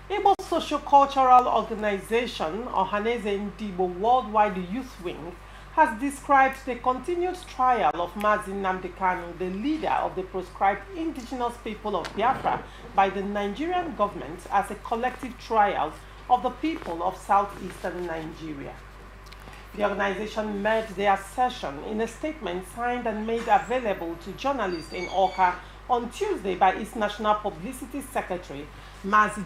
Igbo socio-cultural organization Ohanaeze Ndigbo Worldwide Youth Wing has described the continued trial of Mazi Nnamdi Kanu, the leader of the proscribed Indigenous People of Biafra, by the Nigerian Government as a collective trial of the people of southeastern Nigeria. The organization made their assertion in a statement signed and made available to journalists in Awka on Tuesday by its National Publicity Secretary, Mazi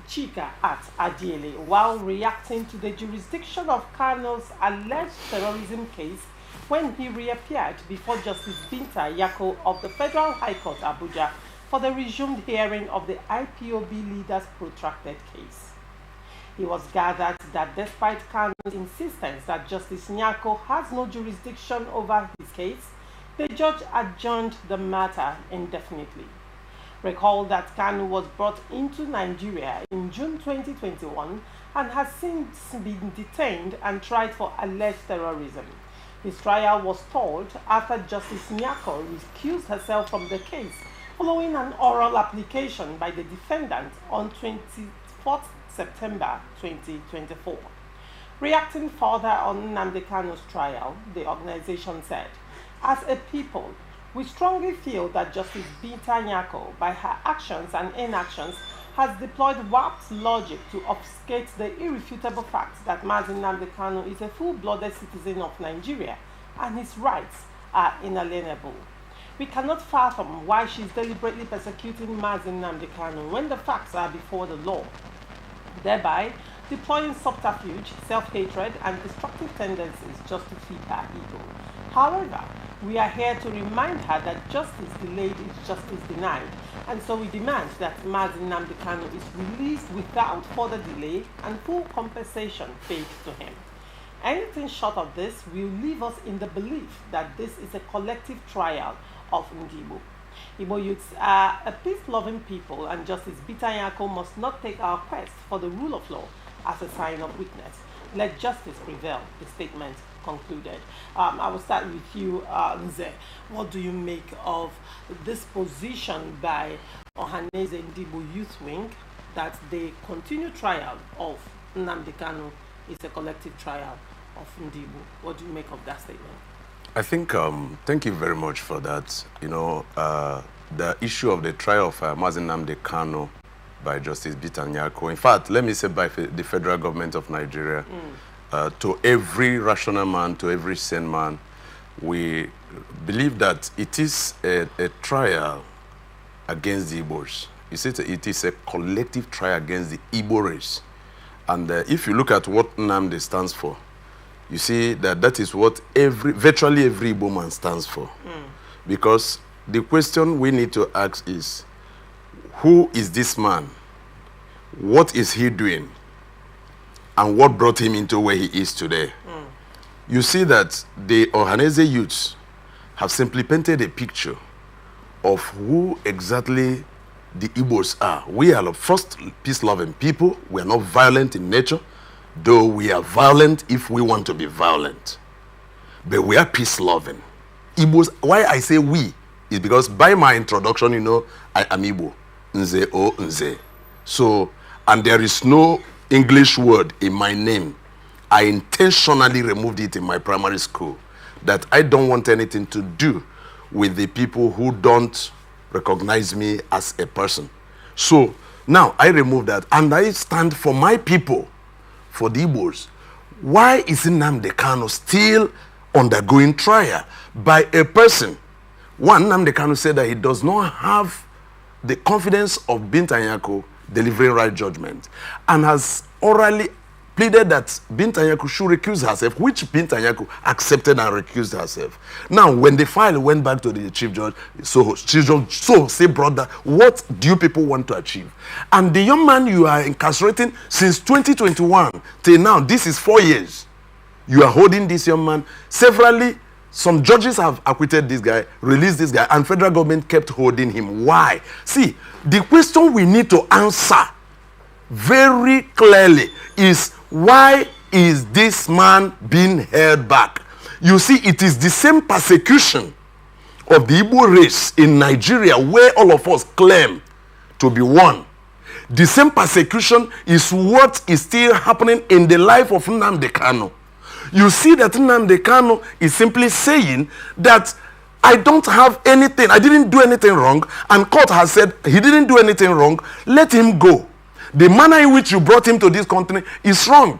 at Adiele, while reacting to the jurisdiction of Kanu's alleged terrorism case when he reappeared before Justice Binta Yako of the Federal High Court, Abuja, for the resumed hearing of the IPOB leader's protracted case. He was gathered that despite Kanu's insistence that Justice Nyako has no jurisdiction over his case, the judge adjourned the matter indefinitely. Recall that Kanu was brought into Nigeria in June 2021 and has since been detained and tried for alleged terrorism. His trial was stalled after Justice Nyako recused herself from the case following an oral application by the defendant on 24 September 2024. Reacting further on Nnamdi Kanu's trial, the organization said, "As a people, we strongly feel that Justice Binta Nyako, by her actions and inactions, has deployed warped logic to obfuscate the irrefutable fact that Mazi Nnamdi Kanu is a full-blooded citizen of Nigeria and his rights are inalienable. We cannot fathom why she is deliberately persecuting Mazi Nnamdi Kanu when the facts are before the law, thereby deploying subterfuge, self-hatred, and destructive tendencies just to feed her ego. However, we are here to remind her that justice delayed is justice denied, and so we demand that Mazi Nnamdi Kanu is released without further delay and full compensation paid to him. Anything short of this will leave us in the belief that this is a collective trial of Ndigbo. Igbo youths are a peace-loving people, and Justice Binta Nyako must not take our quest for the rule of law as a sign of weakness. Let justice prevail," the statement concluded. I will start with you, Nze. What do you make of this position by Ohanaeze Ndigbo Youth Wing that the continued trial of Nnamdi Kanu is a collective trial of Ndigbo? What do you make of that statement? I think, thank you very much for that. You know, the issue of the trial of Mazi Nnamdi Kanu by Justice Binta Nyako, in fact, let me say by the federal government of Nigeria, to every rational man, to every sane man, we believe that it is a trial against the Igbos. You see, it is a collective trial against the Igbo race. And if you look at what Nnamdi stands for, you see that that is what virtually every Igbo man stands for. Because the question we need to ask is, who is this man? What is he doing? And what brought him into where he is today? You see that the Ohanaeze youths have simply painted a picture of who exactly the Igbos are. We are first peace-loving people. We are not violent in nature, though we are violent if we want to be violent. But we are peace-loving. Igbos, why I say we is because by my introduction, you know, I am Igbo. Nze o Nze. So, and there is no English word in my name. I intentionally removed it in my primary school, that I don't want anything to do with the people who don't recognize me as a person. So now I remove that and I stand for my people, for the Igbos. Why is Nnamdi Kanu still undergoing trial by a person? One, Nnamdi Kanu said that he does not have the confidence of Binta Nyako delivering right judgment, and has orally pleaded that Binta Nyako should recuse herself, which Binta Nyako accepted and recused herself. Now, when the file went back to the chief judge, say, brother, what do you people want to achieve? And the young man you are incarcerating since 2021 till now, this is 4 years. You are holding this young man severally. Some judges have acquitted this guy, released this guy, and federal government kept holding him. Why? See, the question we need to answer very clearly is, why is this man being held back? You see, it is the same persecution of the Igbo race in Nigeria, where all of us claim to be one. The same persecution is what is still happening in the life of Nnamdi Kanu. You see that Nnamdi Kanu is simply saying that I don't have anything, I didn't do anything wrong, and court has said he didn't do anything wrong, let him go. The manner in which you brought him to this country is wrong.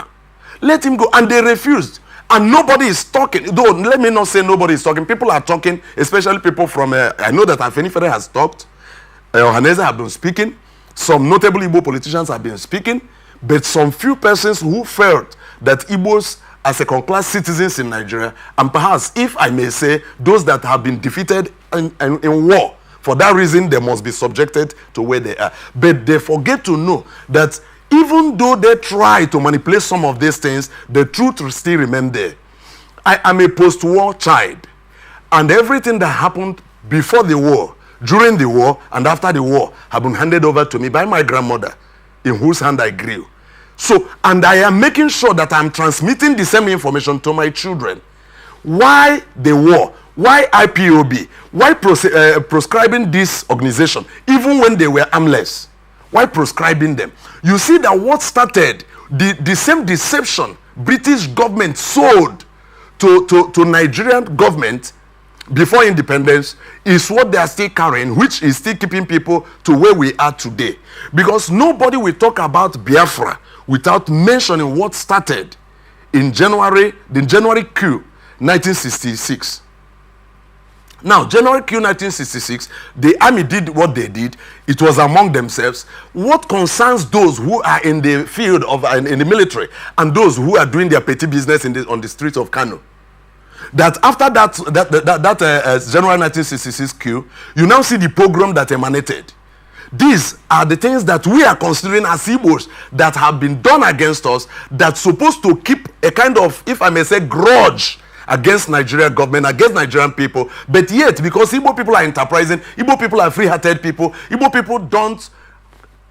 Let him go. And they refused. And nobody is talking. Though, let me not say nobody is talking. People are talking, especially people from, I know that Afenifere has talked. Ohanaeze have been speaking. Some notable Igbo politicians have been speaking. But some few persons who felt that Igbos as second-class citizens in Nigeria, and perhaps, if I may say, those that have been defeated in war, for that reason, they must be subjected to where they are. But they forget to know that even though they try to manipulate some of these things, the truth will still remain there. I am a post-war child, and everything that happened before the war, during the war, and after the war have been handed over to me by my grandmother, in whose hand I grew. So, and I am making sure that I'm transmitting the same information to my children. Why the war? Why IPOB? Why proscribing this organization, even when they were armless? Why proscribing them? You see that what started, the same deception British government sold to Nigerian government before independence is what they are still carrying, which is still keeping people to where we are today. Because nobody will talk about Biafra without mentioning what started in the January coup 1966. Now, January Q 1966, the army did what they did. It was among themselves. What concerns those who are in the field of in the military and those who are doing their petty business on the streets of Kano? That after that January 1966 coup, you now see the pogrom that emanated. These are the things that we are considering as Igbos that have been done against us, that's supposed to keep a kind of, if I may say, grudge against Nigerian government, against Nigerian people. But yet, because Igbo people are enterprising, Igbo people are free-hearted people, Igbo people don't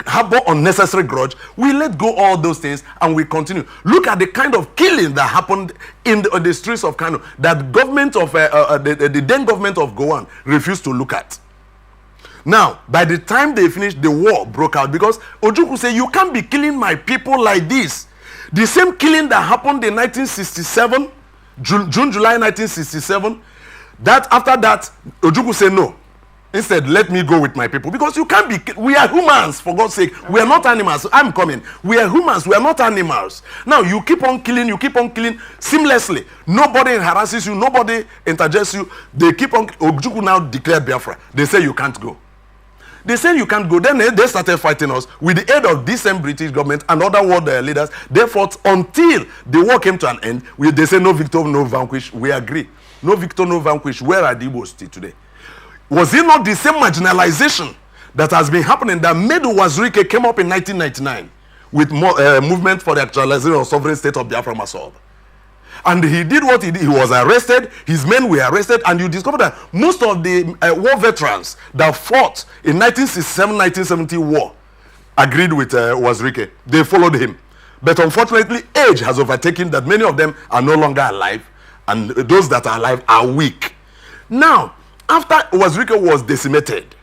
harbor unnecessary grudge, we let go all those things and we continue. Look at the kind of killing that happened in the streets of Kano that government of the then government of Gowon refused to look at. Now, by the time they finished, the war broke out because Ojukwu said, you can't be killing my people like this. The same killing that happened in 1967, July 1967, that after that, Ojukwu said no. Instead, let me go with my people. Because you can't be, we are humans, for God's sake. We are not animals. I'm coming. We are humans. We are not animals. Now, you keep on killing seamlessly. Nobody harasses you. Nobody interjects you. They keep on, Ojukwu now declared Biafra. They say you can't go. They say you can't go. Then they started fighting us with the aid of this same British government and other world leaders. They fought until the war came to an end. They say no victor, no vanquish. We agree. No victor, no vanquish. Where are the Igbos still today? Was it not the same marginalization that has been happening that made Wazirike came up in 1999 with movement for the actualization of sovereign state of Biafra Masob? And he did what he did. He was arrested. His men were arrested. And you discover that most of the war veterans that fought in 1967-1970 war agreed with Wazirike. They followed him. But unfortunately, age has overtaken that many of them are no longer alive. And those that are alive are weak. Now, after Wazirike was decimated,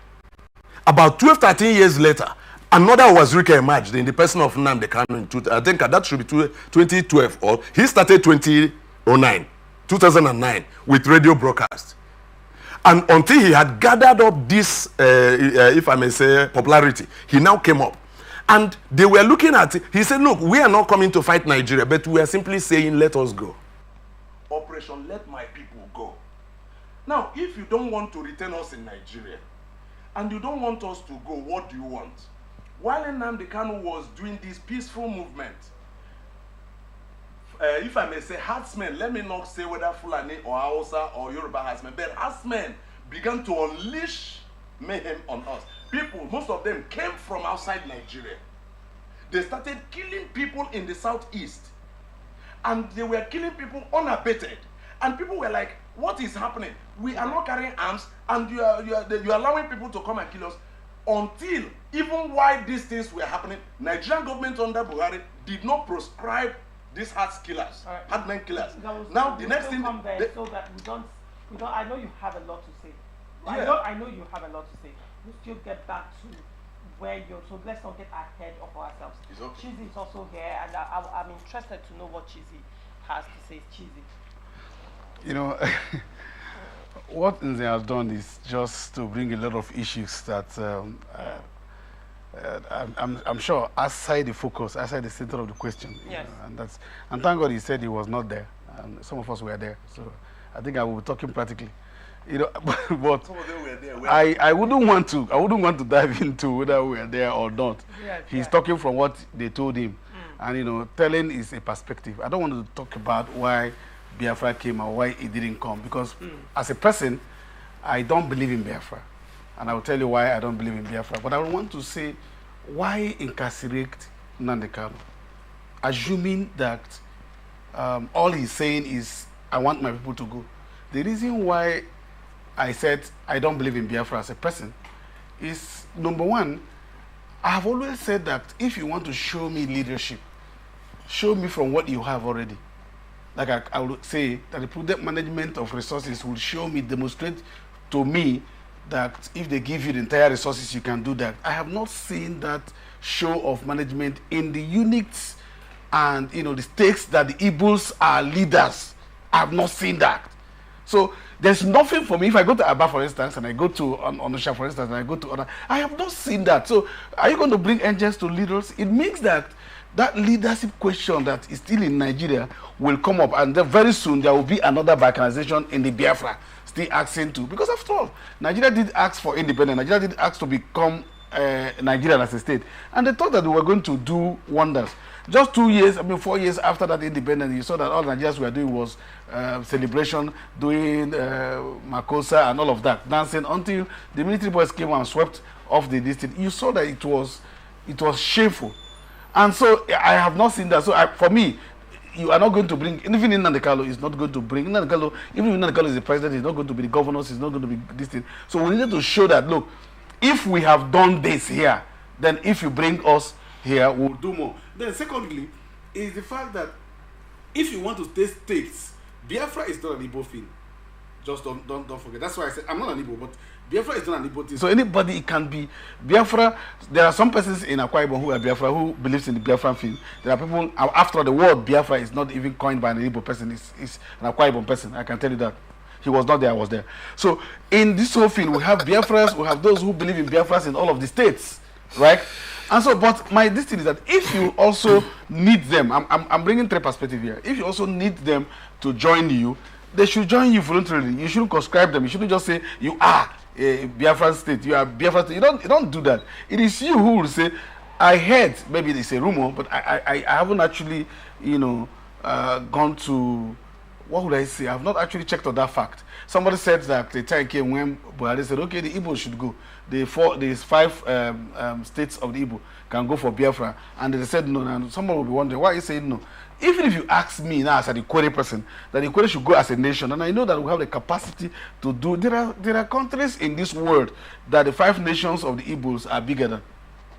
about 12-13 years later, another Wazirike emerged in the person of Nnamdi Kanu. I think that should be 2012, or he started 2009 with radio broadcast. And until he had gathered up this, if I may say, popularity, he now came up. And they were looking at it. He said, look, we are not coming to fight Nigeria, but we are simply saying, let us go. Operation Let My People Go. Now, if you don't want to retain us in Nigeria, and you don't want us to go, what do you want? While Nnamdi Kanu was doing this peaceful movement, if I may say herdsmen, let me not say whether Fulani or Hausa or Yoruba herdsmen, but herdsmen began to unleash mayhem on us. People, most of them came from outside Nigeria. They started killing people in the southeast. And they were killing people unabated. And people were like, what is happening? We are not carrying arms, and you are allowing people to come and kill us. Until, even while these things were happening, Nigerian government under Buhari did not proscribe these hardmen killers. Now the next thing, so that we don't. I know you have a lot to say. Yeah. I know you have a lot to say. We still get back to where you're. So let's not get ahead of ourselves. Okay. Chizzy is also here, and I'm interested to know what Chizzy has to say. Chizzy. You know, what Nze has done is just to bring a lot of issues that I'm sure outside the focus, outside the center of the question. Yes. And thank God he said he was not there, and some of us were there. So I think I will be talking practically. You know, but Some of them were there. I wouldn't want to dive into whether we are there or not. Yes, He's yes. talking from what they told him, and you know, telling is a perspective. I don't want to talk about why Biafra came or why it didn't come, because as a person, I don't believe in Biafra, and I will tell you why I don't believe in Biafra. But I want to say, why incarcerate Nnamdi Kanu, assuming that all he's saying is I want my people to go. The reason why I said I don't believe in Biafra as a person is, number one, I have always said that if you want to show me leadership, show me from what you have already. Like I would say that the prudent management of resources will show me, demonstrate to me that if they give you the entire resources, you can do that. I have not seen that show of management in the units and, you know, the states that the Igbos are leaders. I have not seen that. So there's nothing for me. If I go to Aba, for instance, and I go to Onitsha, for instance, and I go to other, I have not seen that. So are you going to bring angels to leaders? It means that that leadership question that is still in Nigeria will come up, and then very soon there will be another balkanization in the Biafra still asking to, because after all, Nigeria did ask for independence. Nigeria did ask to become Nigerian as a state, and they thought that they were going to do wonders. Just 2 years, 4 years after that independence, you saw that all Nigerians were doing was celebration, doing makosa and all of that, dancing, until the military boys came and swept off the district. You saw that it was shameful. And so I have not seen that. So for me, you are not going to bring, even Nnamdi Kanu is not going to bring, Nnamdi Kanu, even if Nnamdi Kanu is the president, he's not going to be the governors, he's not going to be this thing. So we needed to show that, look, if we have done this here, then if you bring us here, we'll do more. Then secondly, is the fact that if you want to take states, Biafra is not an Igbo thing. Just don't forget. That's why I said I'm not an Igbo, but Biafra is not an Igbo thing. So anybody can be Biafra. There are some persons in Akwa Ibom who are Biafra, who believes in the Biafran thing. There are people, after all, the word Biafra is not even coined by an Igbo person. It's an Akwa Ibom person. I can tell you that. He was not there, I was there. So in this whole thing, we have Biafras, we have those who believe in Biafras in all of the states, right? And so, but my this thing is that if you also need them, I'm bringing three perspectives here. If you also need them to join you, they should join you voluntarily. You shouldn't conscribe them. You shouldn't just say you are a Biafran state. You are Biafran state. You don't do that. It is you who will say, I heard, maybe it's a rumor, but I haven't actually, gone to, what would I say? I have not actually checked on that fact. Somebody said that the time came when Buhari said, okay, the Igbo should go. The five states of the Igbo can go for Biafra. And they said no. And someone will be wondering, why are you saying no? Even if you ask me now as an Ikwere person, that Ikwere should go as a nation, and I know that we have the capacity to do, there are countries in this world that the 5 nations of the Igbos are bigger than.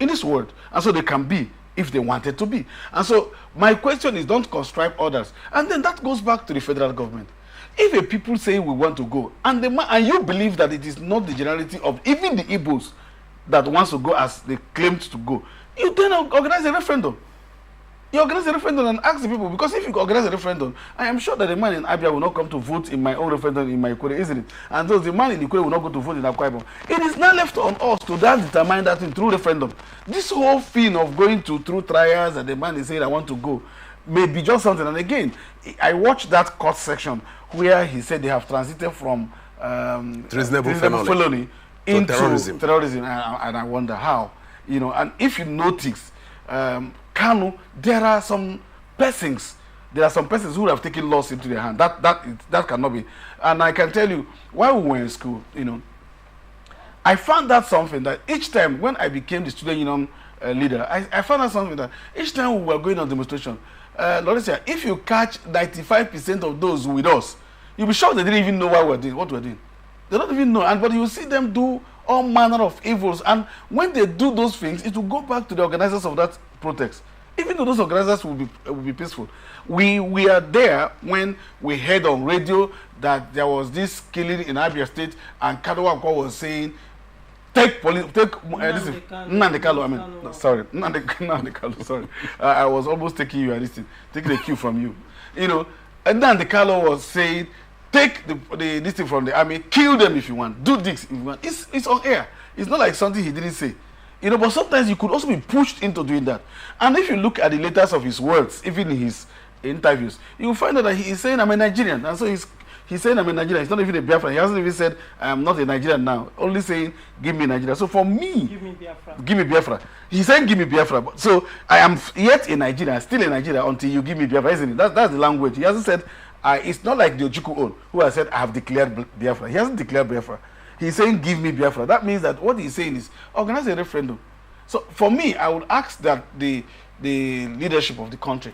In this world. And so they can be, if they wanted to be. And so my question is, don't conscribe others. And then that goes back to the federal government. If a people say we want to go, and you believe that it is not the generality of even the Igbos that wants to go as they claimed to go, you then organize a referendum. You organize a referendum and ask the people, because if you organize a referendum, I am sure that the man in Abia will not come to vote in my own referendum in my Ikwere, isn't it? And thus the man in Ikwere will not go to vote in Akwa Ibom. It is now left on us to then determine that through referendum. This whole thing of going through trials and the man is saying I want to go may be just something. And again, I watched that court section where he said they have transited from treasonable felony into terrorism, and I wonder how. And if you notice, Kanu, there are some persons who have taken laws into their hand. That cannot be. And I can tell you, while we were in school, I found out something that each time when I became the student union leader, I found out something that each time we were going on demonstration, Lawrence, if you catch 95% of those with us, you'll be shocked they didn't even know what we're doing. They don't even know. But you see them do all manner of evils. And when they do those things, it will go back to the organizers of that protest. Even though those organizers will be peaceful. We are there when we heard on radio that there was this killing in Abia State, and Kadowa was saying, take Nnamdi Kanu, sorry, Nnamdi Kanu, sorry. I was almost taking you and taking the cue from you. You know, and Nnamdi Kanu was saying, take this thing from the army, kill them if you want, do this if you want. It's on air. It's not like something he didn't say. You know, but sometimes you could also be pushed into doing that. And if you look at the letters of his words, even in his interviews, you will find out that he is saying, I'm a Nigerian. And so he's saying, I'm a Nigerian. He's not even a Biafra. He hasn't even said, I am not a Nigerian now. Only saying, give me Nigeria. So for me, give me Biafra. Give me Biafra. He's saying, give me Biafra. So I am yet in Nigeria, still in Nigeria until you give me Biafra, isn't it? That's the language. He hasn't said, it's not like the Ojukwu own, who has said, I have declared Biafra. He hasn't declared Biafra. He's saying, give me Biafra. That means that what he's saying is, organize a referendum. So for me, I would ask that the leadership of the country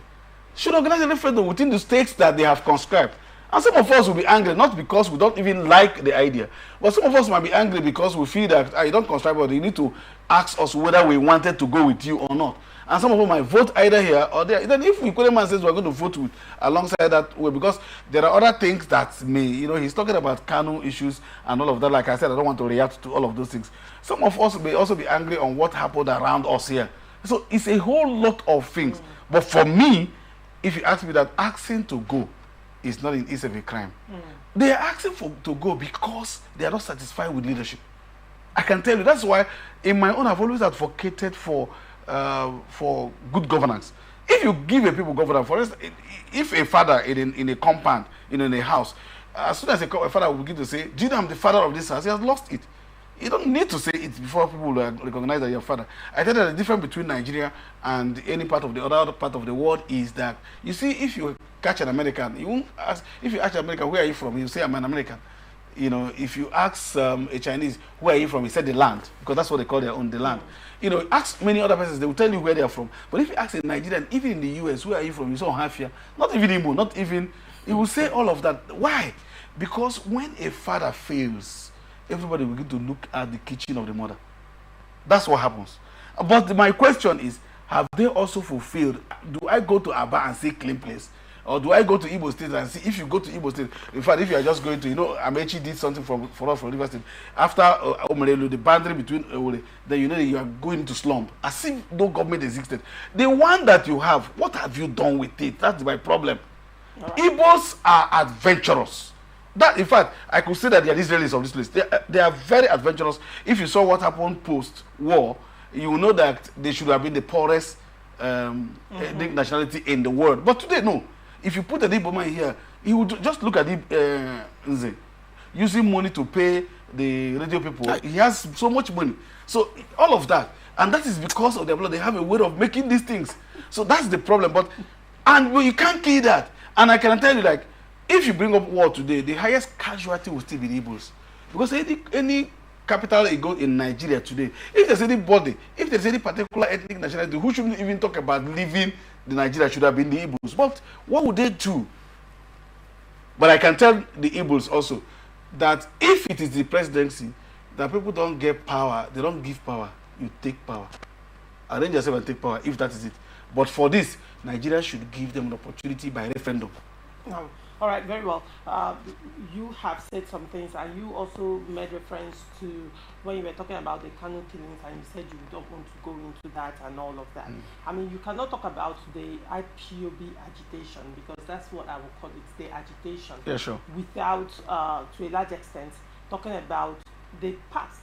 should organize a referendum within the states that they have conscribed. And some of us will be angry, not because we don't even like the idea, but some of us might be angry because we feel that you don't conscribe, but you need to ask us whether we wanted to go with you or not. And some of them might vote either here or there. Then if Ikoleman says we're going to vote with alongside that way, because there are other things that may, you know, he's talking about Kanu issues and all of that. Like I said, I don't want to react to all of those things. Some of us may also be angry on what happened around us here. So it's a whole lot of things. But for me, if you ask me that, asking to go is not in itself a crime. They are asking to go because they are not satisfied with leadership. I can tell you, that's why in my own I've always advocated for good governance. If you give a people governance, for instance, if a father in a compound, in a house, as soon as a father will begin to say, do you know I'm the father of this house, he has lost it. You don't need to say it before people recognize that you're father. I think that the difference between Nigeria and any part of the other part of the world is that, you see, if you catch an American, you won't ask, if you ask an American, where are you from? He'll say, I'm an American. You know, if you ask a Chinese, where are you from? He said the land, because that's what they call their own, the land. You know, ask many other persons, they will tell you where they are from. But if you ask a Nigerian, even in the US, where are you from? You say Ohafia, not even Igbo, not even, he will say all of that. Why? Because when a father fails, everybody will begin to look at the kitchen of the mother. That's what happens. But my question is, have they also fulfilled? Do I go to Aba and say clean place? Or do I go to Igbo State and see, if you go to Igbo State, in fact, if you are just going to, you know, Amechi did something for us from River State. After Omerelu, the boundary between then you know that you are going to slump. As if no government existed. The one that you have, what have you done with it? That's my problem. Right. Igbos are adventurous. That, in fact, I could say that they are Israelis of this place. They are very adventurous. If you saw what happened post-war, you will know that they should have been the poorest ethnic nationality in the world. But today, no. If you put an Igbo man here, he would just look at Nze, using money to pay the radio people. He has so much money. So all of that. And that is because of their blood. They have a way of making these things. So that's the problem. And you can't kill that. And I can tell you, like, if you bring up war today, the highest casualty will still be the Igbos. Because any capital in Nigeria today, if there's anybody, if there's any particular ethnic nationality who shouldn't even talk about leaving the Nigeria, should have been the Igbos. But what would they do? But I can tell the Igbos also that if it is the presidency, that people don't get power, they don't give power, you take power. Arrange yourself and take power, if that is it. But for this, Nigeria should give them an opportunity by referendum. No. All right, very well. You have said some things, and you also made reference to when you were talking about the Kanu killings, and you said you don't want to go into that and all of that. I mean, you cannot talk about the IPOB agitation, because that's what I would call it, the agitation. Yeah, sure. Without, to a large extent, talking about the past.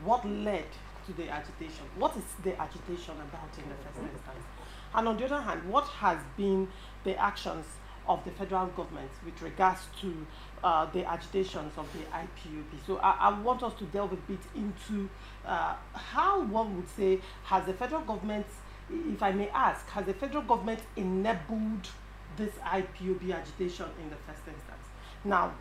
What led to the agitation? What is the agitation about in the first instance? And on the other hand, what has been the actions of the federal government with regards to the agitations of the IPOB? So I want us to delve a bit into how one would say, has the federal government, if I may ask, has the federal government enabled this IPOB agitation in the first instance? Now,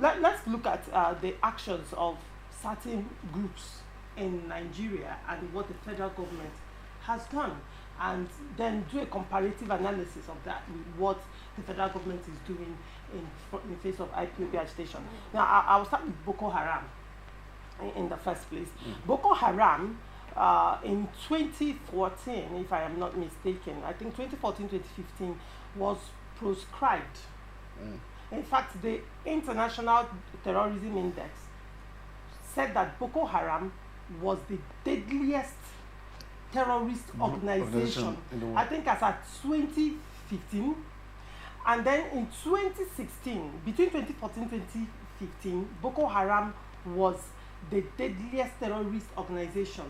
let's look at the actions of certain groups in Nigeria and what the federal government has done, and then do a comparative analysis of that with what the federal government is doing in the face of IPOB agitation. Now, I will start with Boko Haram in the first place. Boko Haram, in 2014, if I am not mistaken, I think 2014-2015 was proscribed. In fact, the International Terrorism Index said that Boko Haram was the deadliest terrorist organization, in the world. I think as at 2015. And then in 2016, between 2014 and 2015, Boko Haram was the deadliest terrorist organization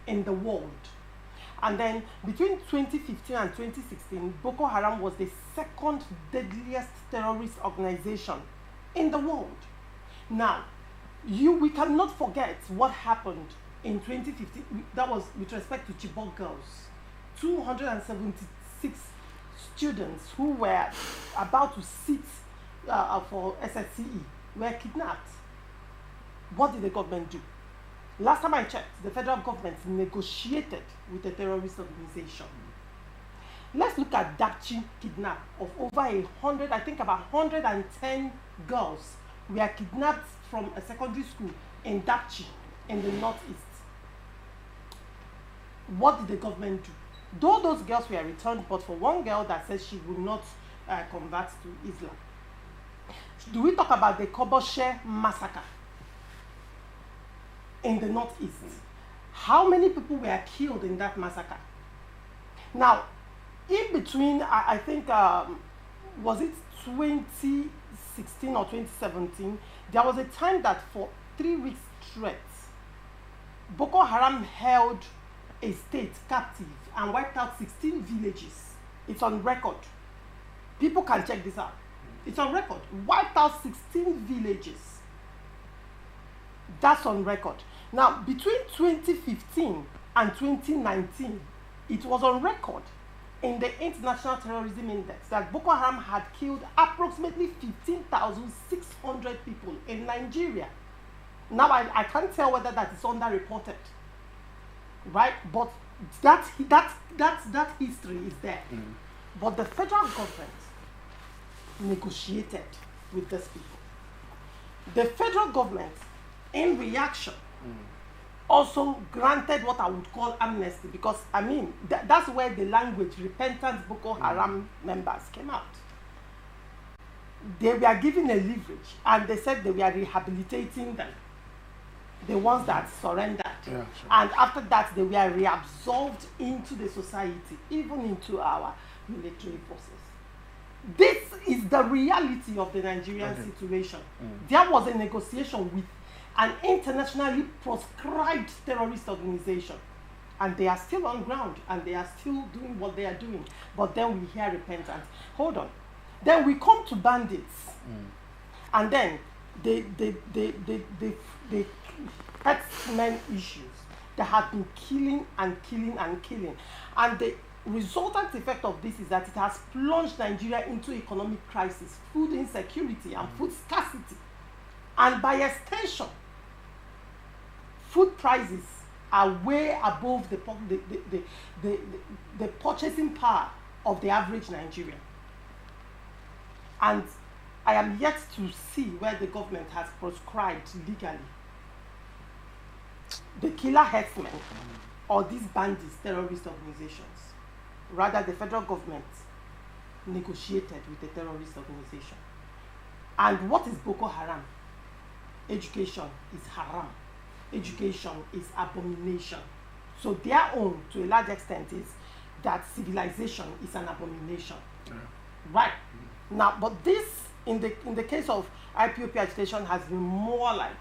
in the world. And then between 2015 and 2016, Boko Haram was the second deadliest terrorist organization in the world. Now, we cannot forget what happened in 2015. That was with respect to Chibok girls. 276 students who were about to sit for SSCE were kidnapped. What did the government do? Last time I checked, the federal government negotiated with a terrorist organization. Let's look at Dapchi kidnap of over 100, I think about 110 girls were kidnapped from a secondary school in Dapchi in the northeast. What did the government do? Though those girls were returned, but for one girl that says she will not convert to Islam. Do we talk about the Koboshe massacre in the northeast? How many people were killed in that massacre? Now, in between, I think, was it 2016 or 2017, there was a time that for 3 weeks straight, Boko Haram held a state captive and wiped out 16 villages. It's on record. People can check this out. It's on record. Wiped out 16 villages. That's on record. Now, between 2015 and 2019, it was on record in the International Terrorism Index that Boko Haram had killed approximately 15,600 people in Nigeria. Now, I can't tell whether that is underreported, right? But that history is there. But the federal government negotiated with these people. The federal government, in reaction, also granted what I would call amnesty, because I mean that's where the language repentant Boko Haram members came out. They were given a leverage, and they said they were rehabilitating them, the ones that surrendered. Yeah, sure. And after that, they were reabsorbed into the society, even into our military forces. This is the reality of the Nigerian situation. There was a negotiation with an internationally proscribed terrorist organization, and they are still on ground, and they are still doing what they are doing. But then we hear repentance. Hold on. Then we come to bandits, and then the herdsmen issues that have been killing and killing and killing, and the resultant effect of this is that it has plunged Nigeria into economic crisis, food insecurity, and food scarcity, and by extension, food prices are way above the purchasing power of the average Nigerian. And I am yet to see where the government has proscribed legally the killer herdsmen or these bandits, terrorist organizations. Rather, the federal government negotiated with the terrorist organization. And what is Boko Haram? Education is haram. Education is abomination. So their own, to a large extent, is that civilization is an abomination. Yeah. Right. Now, but this, in the case of IPOB agitation, has been more like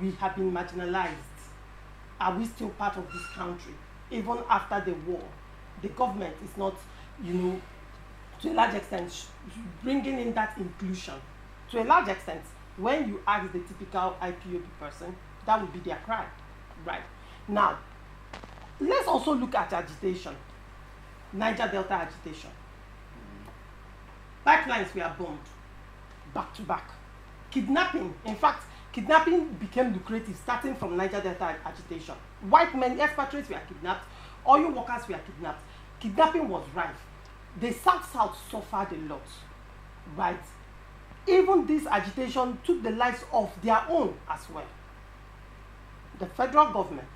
we have been marginalized. Are we still part of this country? Even after the war, the government is not, to a large extent, bringing in that inclusion. To a large extent, when you ask the typical IPOB person, that would be their cry, right? Now, let's also look at agitation, Niger Delta agitation. Pipelines were bombed, back to back. Kidnapping, in fact, kidnapping became lucrative starting from Niger Delta agitation. White men, expatriates were kidnapped, oil workers were kidnapped. Kidnapping was rife. The South suffered a lot, right? Even this agitation took the lives of their own as well. The federal government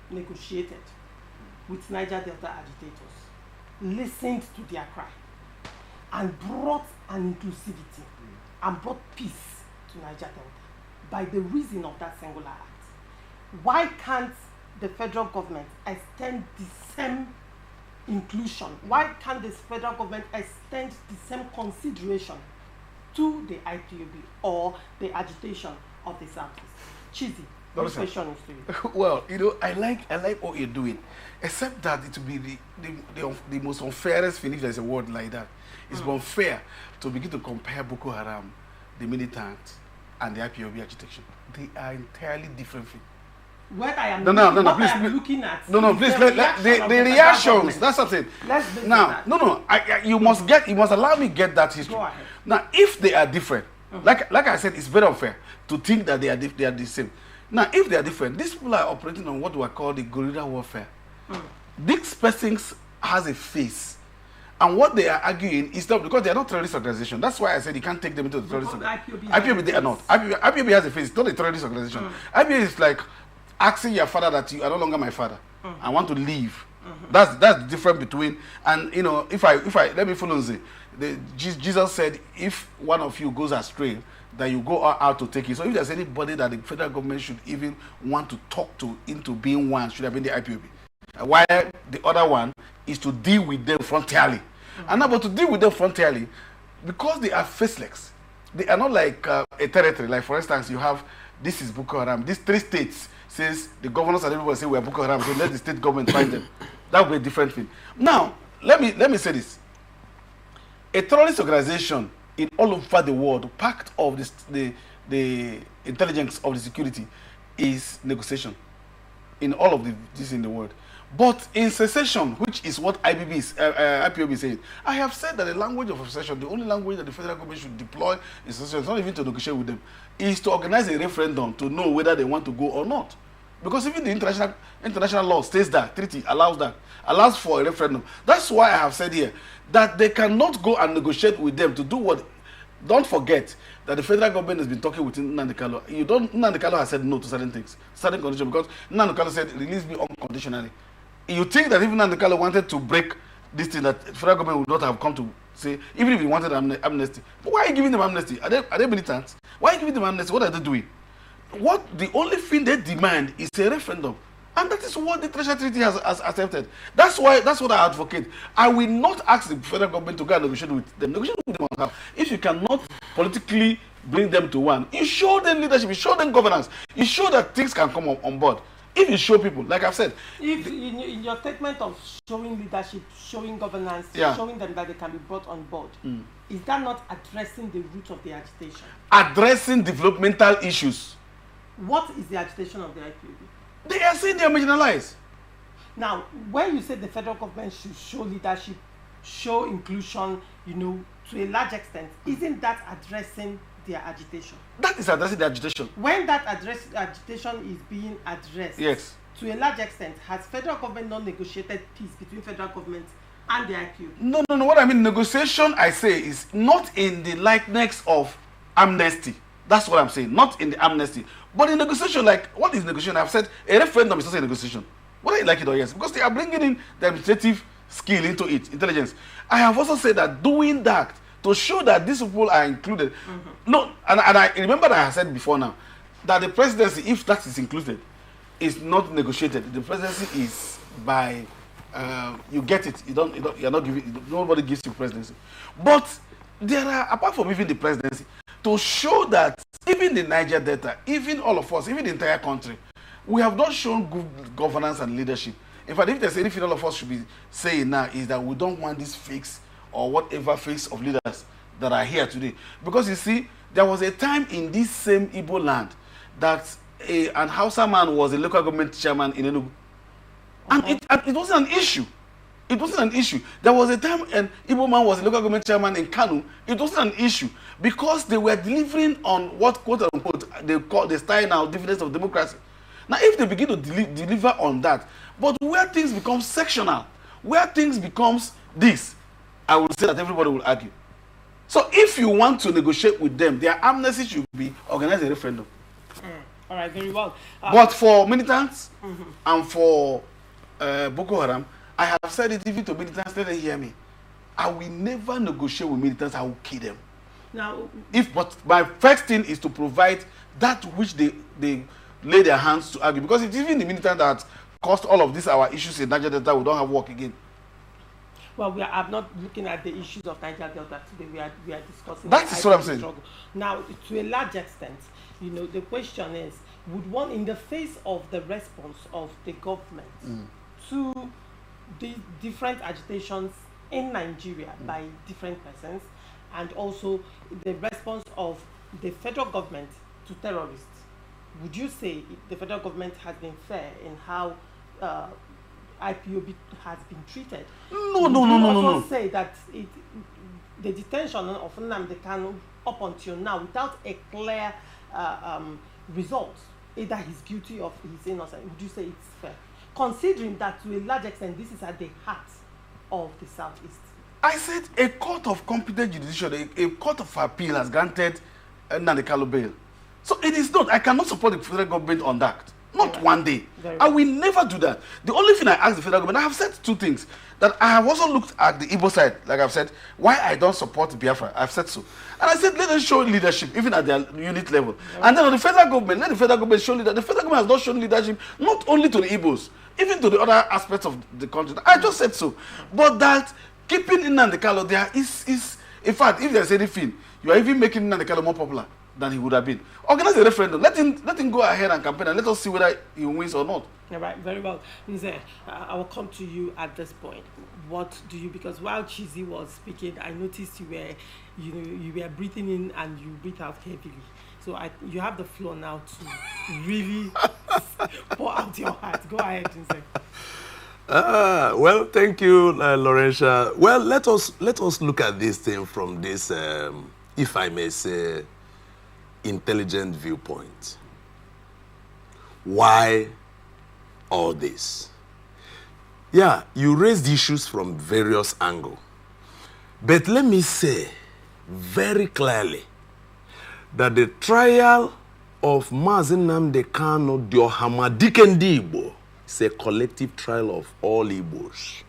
negotiated with Niger Delta agitators, listened to their cry, and brought an inclusivity and brought peace to Niger Delta by the reason of that singular act. why can't the federal government extend the same inclusion? Why can't the federal government extend the same consideration to the IPOB or the agitation of the Southeast? Chizzy, this question is to you. Well, you know, I like what you're doing, except that it will be the most unfairest thing, if there's a word like that. It's unfair to begin to compare Boko Haram, the militants, and the IPOB agitation. They are entirely different things. What I am looking at. Please. The reactions. That's something. You must allow me get that history. Go ahead. Now, if they are different, like I said, it's very unfair to think that they are the same. Now, if they are different, these people are operating on what we call the guerrilla warfare. These persons has a face, and what they are arguing is not because they are not terrorist organization. That's why I said you can't take them into the terrorist organization. IPOB, they are not. IPOB has a face. It's not a terrorist organization. IPOB is like asking your father that you are no longer my father. I want to leave. That's the difference between, and you know, if I let me follow Jesus said, if one of you goes astray, that you go out to take it. So if there's anybody that the federal government should even want to talk to into being one, should have been the IPOB. While the other one is to deal with them frontally. And now, but to deal with them frontally, because they are faceless, they are not like a territory. Like for instance, you have, this is Boko Haram. These 3 states says the governors and everybody say we are Boko Haram, so let the state government find them. That would be a different thing. Now, let me say this. A terrorist organization in all over the world, part of the intelligence of the security is negotiation in all of this in the world. But in secession, which is what IPOB is saying, I have said that the language of secession, the only language that the federal government should deploy in secession, is not even to negotiate with them, is to organize a referendum to know whether they want to go or not. Because even the international law states that, treaty allows for a referendum. That's why I have said here that they cannot go and negotiate with them to do what. Don't forget that the federal government has been talking with Nnamdi Kanu. Nnamdi Kanu has said no to certain things, certain conditions, because Nnamdi Kanu said release me unconditionally. You think that even Nnamdi Kanu wanted to break this thing, that the federal government would not have come to say, even if he wanted amnesty. But why are you giving them amnesty? Are they militants? Why are you giving them amnesty? What are they doing? The only thing they demand is a referendum. And that is what the Treasury Treaty has accepted. That's what I advocate. I will not ask the federal government to go and negotiate with them. Negotiate with them on how. If you cannot politically bring them to one, you show them leadership, you show them governance, you show that things can come on board. If you show people, like I've said. If in your statement of showing leadership, showing governance, showing them that they can be brought on board, is that not addressing the root of the agitation? Addressing developmental issues. What is the agitation of the IPOB? They are saying they are marginalized. Now, when you say the federal government should show leadership, show inclusion, to a large extent, isn't that addressing their agitation? That is addressing the agitation. When that agitation is being addressed, yes, to a large extent, has federal government not negotiated peace between federal government and the IPOB? No. What I mean, negotiation, I say, is not in the likeness of amnesty. That's what I'm saying, not in the amnesty. But in negotiation, like, what is negotiation? I've said a referendum is also a negotiation. Whether you like it or yes, because they are bringing in the administrative skill into it, intelligence. I have also said that doing that to show that these people are included. No, and I remember that I said before now that the presidency, if that is included, is not negotiated. The presidency is by you get it. You're not giving. Nobody gives you presidency. But there are, apart from even the presidency, to show that even the Niger Delta, even all of us, even the entire country, we have not shown good governance and leadership. In fact, if there's anything all of us should be saying now, is that we don't want this fix or whatever fix of leaders that are here today. Because you see, there was a time in this same Igbo land that an Hausa man was a local government chairman in Enugu. And it wasn't an issue. It wasn't an issue. There was a time an Igbo man was a local government chairman in Kanu. It wasn't an issue because they were delivering on what, quote unquote, they style now dividends of democracy. Now, if they begin to deliver on that, but where things become sectional, where things becomes this, I would say that everybody will argue. So if you want to negotiate with them, their amnesty should be organize a referendum. All right, very well. But for militants and for Boko Haram, I have said it even to militants, let them hear me. I will never negotiate with militants, I will kill them. Now, But my first thing is to provide that which they lay their hands to argue, because it's even the militant that caused all of these our issues in Niger Delta. We don't have work again. Well, I'm not looking at the issues of Niger Delta today. We are discussing. That is what I'm saying. Struggle. Now, to a large extent, the question is: would one, in the face of the response of the government to the different agitations in Nigeria by different persons, and also the response of the federal government to terrorists, would you say the federal government has been fair in how IPOB has been treated? No. Say that the detention of Nnamdi Kanu up until now, without a clear result, either he's guilty or he's innocent, would you say it's fair? Considering that to a large extent, this is at the heart of the Southeast. I said a court of competent judiciary, a court of appeal has granted Nnamdi Kanu bail. So it is not, I cannot support the federal government on that. Not one day. I will never do that. The only thing I ask the federal government, I have said two things. That I have also looked at the Igbo side, like I've said, why I don't support Biafra. I've said so. And I said, let them show leadership, even at their unit level. And then on the federal government, let the federal government show leadership. The federal government has not shown leadership, not only to the Igbos, even to the other aspects of the country. I just said so. But that keeping Nnamdi Kanu there is, in fact, if there's anything, you are even making Nnamdi Kanu more popular than he would have been. Organize a referendum. Let him go ahead and campaign, and let us see whether he wins or not. All right, very well. Nze, I will come to you at this point. What do you, because while Chizzy was speaking, I noticed you were breathing in and you breathe out heavily. So you have the floor now to really pour out your heart. Go ahead, Nze. Well, thank you, Laurentia. Well, let us look at this thing from this, if I may say, intelligent viewpoint. Why all this? Yeah, you raised issues from various angles. But let me say very clearly that the trial of Mazi Nnamdi Kanu, the Ndigbo, is a collective trial of all Igbos.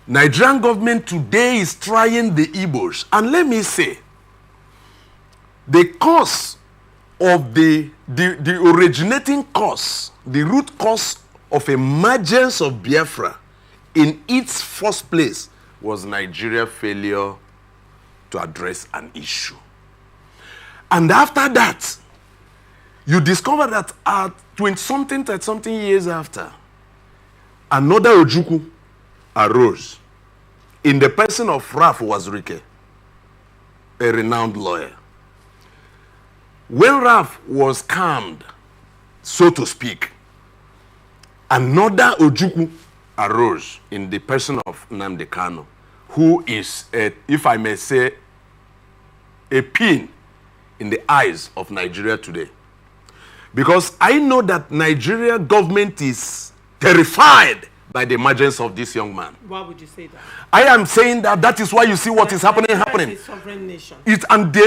Nigerian government today is trying the Igbos. And let me say, the cause of the originating cause, the root cause of emergence of Biafra in its first place was Nigeria's failure to address an issue. And after that, you discover that at 20-something years after, another Ojukwu arose in the person of Ralph Wazirike, a renowned lawyer. When Ralph was calmed, so to speak, another Ojukwu arose in the person of Nnamdi Kanu, who is, if I may say, a pin in the eyes of Nigeria today. Because I know that Nigeria government is terrified by the emergence of this young man. Why would you say that? I am saying that is why you see what is happening. It's a sovereign nation.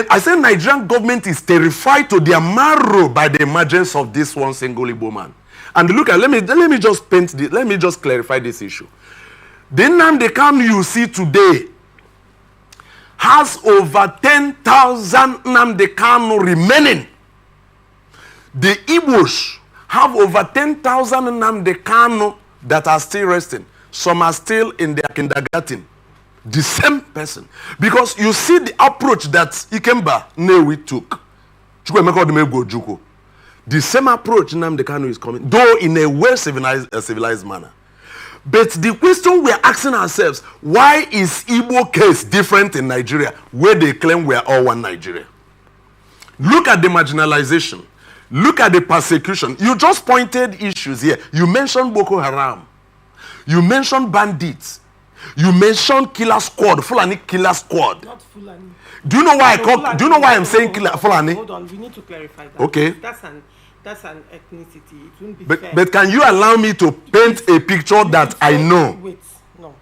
I say Nigerian government is terrified to their marrow by the emergence of this one single Igbo man. And look at, let me just clarify this issue. The Nnamdi Kanu you see today has over 10,000 Nnamdi Kanu remaining. The Igbos have over 10,000 Nnamdi Kanu that are still resting. Some are still in their kindergarten. The same person. Because you see the approach that Ikemba Nnewi took. The same approach Nnamdi Kanu is coming, though in a well-civilized manner. But the question we are asking ourselves, why is Igbo case different in Nigeria, where they claim we are all one Nigeria? Look at the marginalization. Look at the persecution. You just pointed issues here. You mentioned Boko Haram. You mentioned bandits. You mentioned killer squad, Fulani killer squad. Not Fulani. Do you know why do you know why I'm saying Fulani? Hold on, we need to clarify that. Okay. That's an ethnicity. It wouldn't be fair. But can you allow me to paint a picture that I know? Wait, no.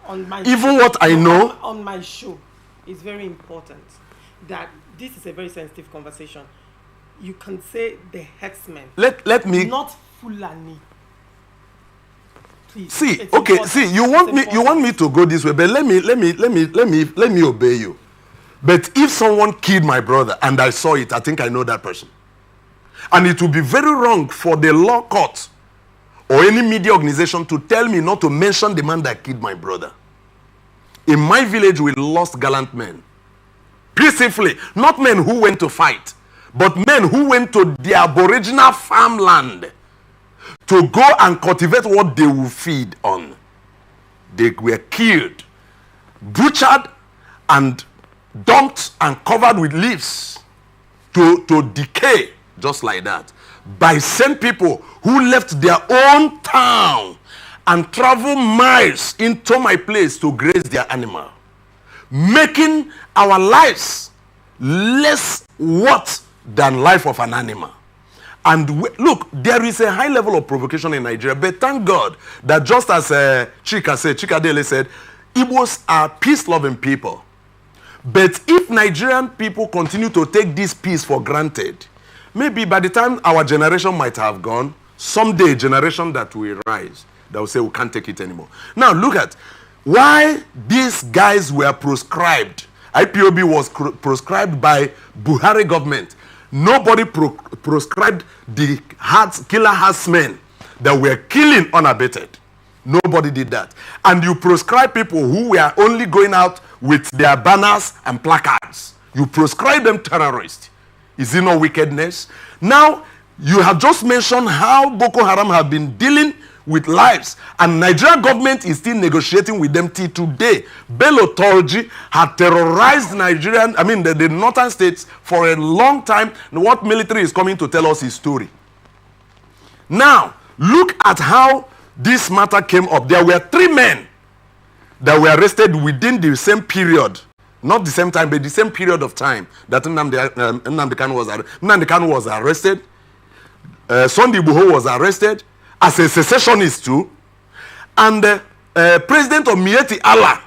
On my Even what I know on my show, it's very important that this is a very sensitive conversation. You can say the herdsmen. Let me not Fulani. Please. See, okay, important. See, you want me to go this way, but let me obey you. But if someone killed my brother and I saw it, I think I know that person. And it will be very wrong for the law court or any media organization to tell me not to mention the man that killed my brother. In my village, we lost gallant men. Peacefully. Not men who went to fight, but men who went to the aboriginal farmland to go and cultivate what they will feed on. They were killed, butchered, and dumped and covered with leaves to decay, just like that, by same people who left their own town and travel miles into my place to graze their animal, making our lives less worth than life of an animal. And look, there is a high level of provocation in Nigeria, but thank God that just as Chikadele said, Igbos are peace-loving people. But if Nigerian people continue to take this peace for granted, maybe by the time our generation might have gone, someday generation that will rise, that will say we can't take it anymore. Now look at why these guys were proscribed. IPOB was proscribed by Buhari government. Nobody proscribed the killer herdsmen that were killing unabated. Nobody did that. And you proscribe people who were only going out with their banners and placards. You proscribe them terrorists. Is it not wickedness? Now, you have just mentioned how Boko Haram have been dealing with lives, and Nigerian government is still negotiating with them till today. Bello Turji had terrorized the northern states for a long time. What military is coming to tell us his story. Now, look at how this matter came up. There were 3 men that were arrested within the same period. Not the same time, but the same period of time that Nnamdi Kanu was arrested. Nnamdi Kanu was arrested. Ndigbo was arrested as a secessionist too. And President of Miyetti Allah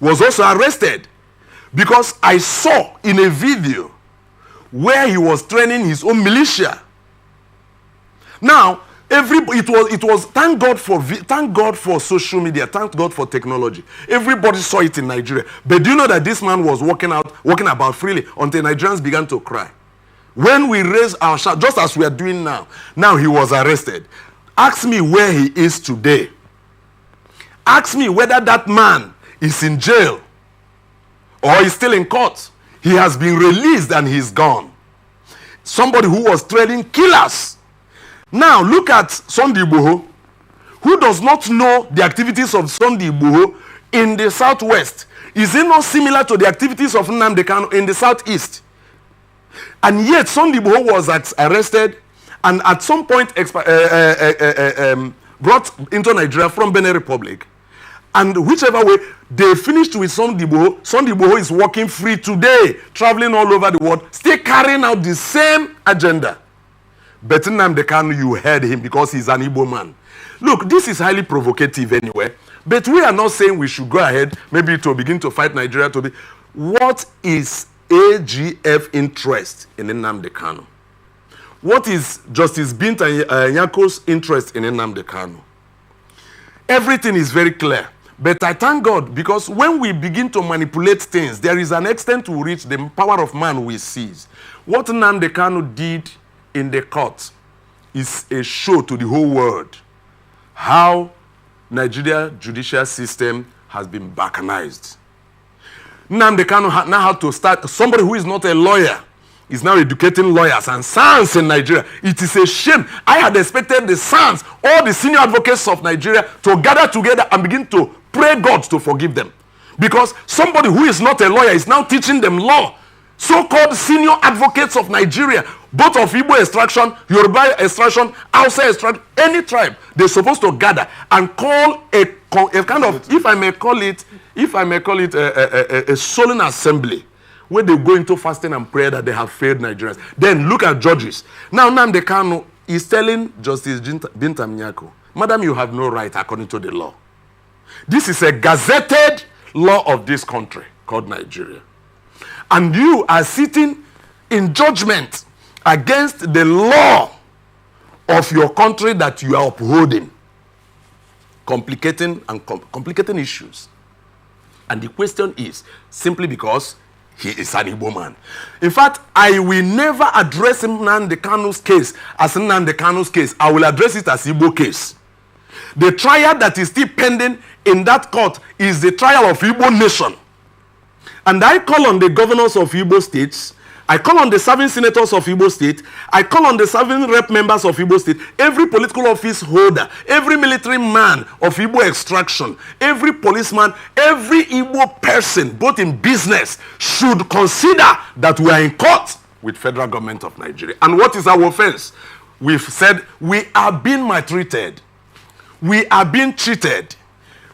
was also arrested because I saw in a video where he was training his own militia. Now, it was thank God for social media, thank God for technology. Everybody saw it in Nigeria. But do you know that this man was walking about freely until Nigerians began to cry? When we raised our shout, just as we are doing now he was arrested. Ask me where he is today. Ask me whether that man is in jail or is still in court. He has been released and he's gone. Somebody who was training killers. Now look at Ndigbo. Who does not know the activities of Ndigbo in the southwest? Is it not similar to the activities of Nnamdi Kanu in the southeast? And yet Ndigbo was arrested and at some point brought into Nigeria from Benin Republic. And whichever way, they finished with Ndigbo. Ndigbo is walking free today, traveling all over the world, still carrying out the same agenda. But Nnamdi Kanu, you heard him because he's an Igbo man. Look, this is highly provocative anyway. But we are not saying we should go ahead, maybe to begin to fight Nigeria today. What is AGF interest in Nnamdi Kanu? What is Justice Binta Nyako's interest in Nnamdi Kanu? Everything is very clear. But I thank God because when we begin to manipulate things, there is an extent to which the power of man will cease. What Nnamdi Kanu did in the court is a show to the whole world how Nigeria judicial system has been balkanized. Nnamdi Kanu now had to start. Somebody who is not a lawyer is now educating lawyers and SANS in Nigeria. It is a shame. I had expected the SANS, all the senior advocates of Nigeria, to gather together and begin to pray God to forgive them. Because somebody who is not a lawyer is now teaching them law. So-called senior advocates of Nigeria, both of Igbo extraction, Yoruba extraction, Hausa extraction, any tribe, they're supposed to gather and call a kind of, if I may call it a solemn assembly where they go into fasting and prayer that they have failed Nigerians. Then look at judges. Now Nnamdi Kanu is telling Justice Binta Nyako, Madam, you have no right according to the law. This is a gazetted law of this country called Nigeria. And you are sitting in judgment against the law of your country that you are upholding, complicating issues. And the question is simply because he is an Igbo man. In fact, I will never address Nnamdi Kanu's case as Nnamdi Kanu's case. I will address it as Igbo case. The trial that is still pending in that court is the trial of Igbo nation. And I call on the governors of Igbo states, I call on the serving senators of Igbo state, I call on the serving rep members of Igbo state, every political office holder, every military man of Igbo extraction, every policeman, every Igbo person, both in business, should consider that we are in court with federal government of Nigeria. And what is our offense? We've said we are being maltreated. We are being cheated.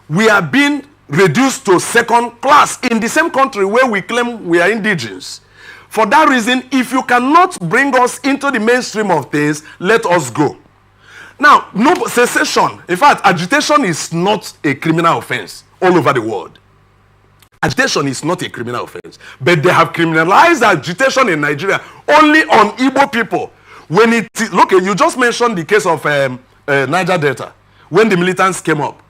We are being reduced to second class in the same country where we claim we are indigenous. For that reason, if you cannot bring us into the mainstream of things, let us go. Now, no secession. In fact, agitation is not a criminal offense all over the world. Agitation is not a criminal offense. But they have criminalized agitation in Nigeria only on Igbo people. When it, look, you just mentioned the case of Niger Delta, when the militants came up.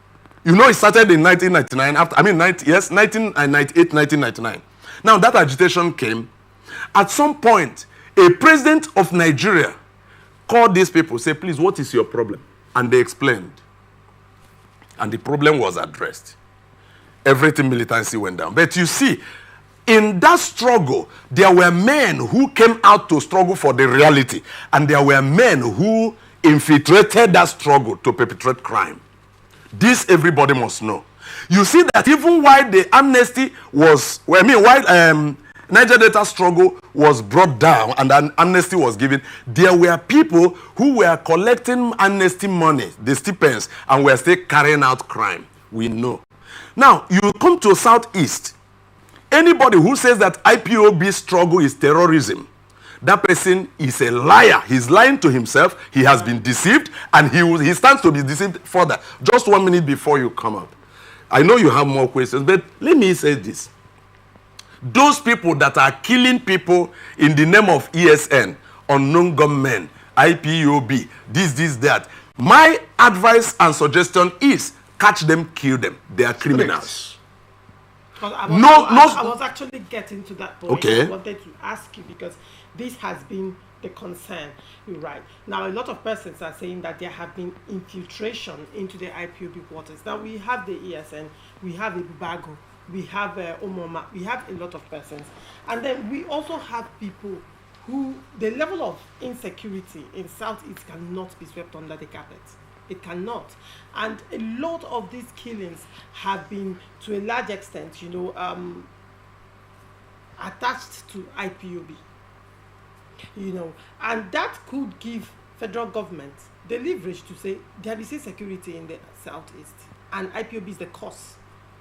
You know, it started in 1999, after, 1998, 1999. Now, that agitation came. At some point, a president of Nigeria called these people, say, please, what is your problem? And they explained. And the problem was addressed. Everything militancy went down. But you see, in that struggle, there were men who came out to struggle for the reality. And there were men who infiltrated that struggle to perpetrate crime. This everybody must know. You see that even while the amnesty was, while Niger Delta struggle was brought down and an amnesty was given, there were people who were collecting amnesty money, the stipends, and were still carrying out crime. We know. Now, you come to Southeast. Anybody who says that IPOB struggle is terrorism, that person is a liar. He's lying to himself. He has been deceived, and he stands to be deceived further. Just 1 minute before you come up. I know you have more questions, but let me say this. Those people that are killing people in the name of ESN, unknown gunmen, IPOB, this, that, my advice and suggestion is catch them, kill them. They are criminals. I was actually getting to that point. Okay. I wanted to ask you because this has been the concern. You're right. Now, a lot of persons are saying that there have been infiltration into the IPOB quarters. Now, we have the ESN, we have Ibubago, we have Omoma, we have a lot of persons. And then we also have people who, the level of insecurity in Southeast cannot be swept under the carpet. It cannot. And a lot of these killings have been, to a large extent, attached to IPOB. And that could give federal government the leverage to say there is insecurity in the Southeast, and IPOB is the cause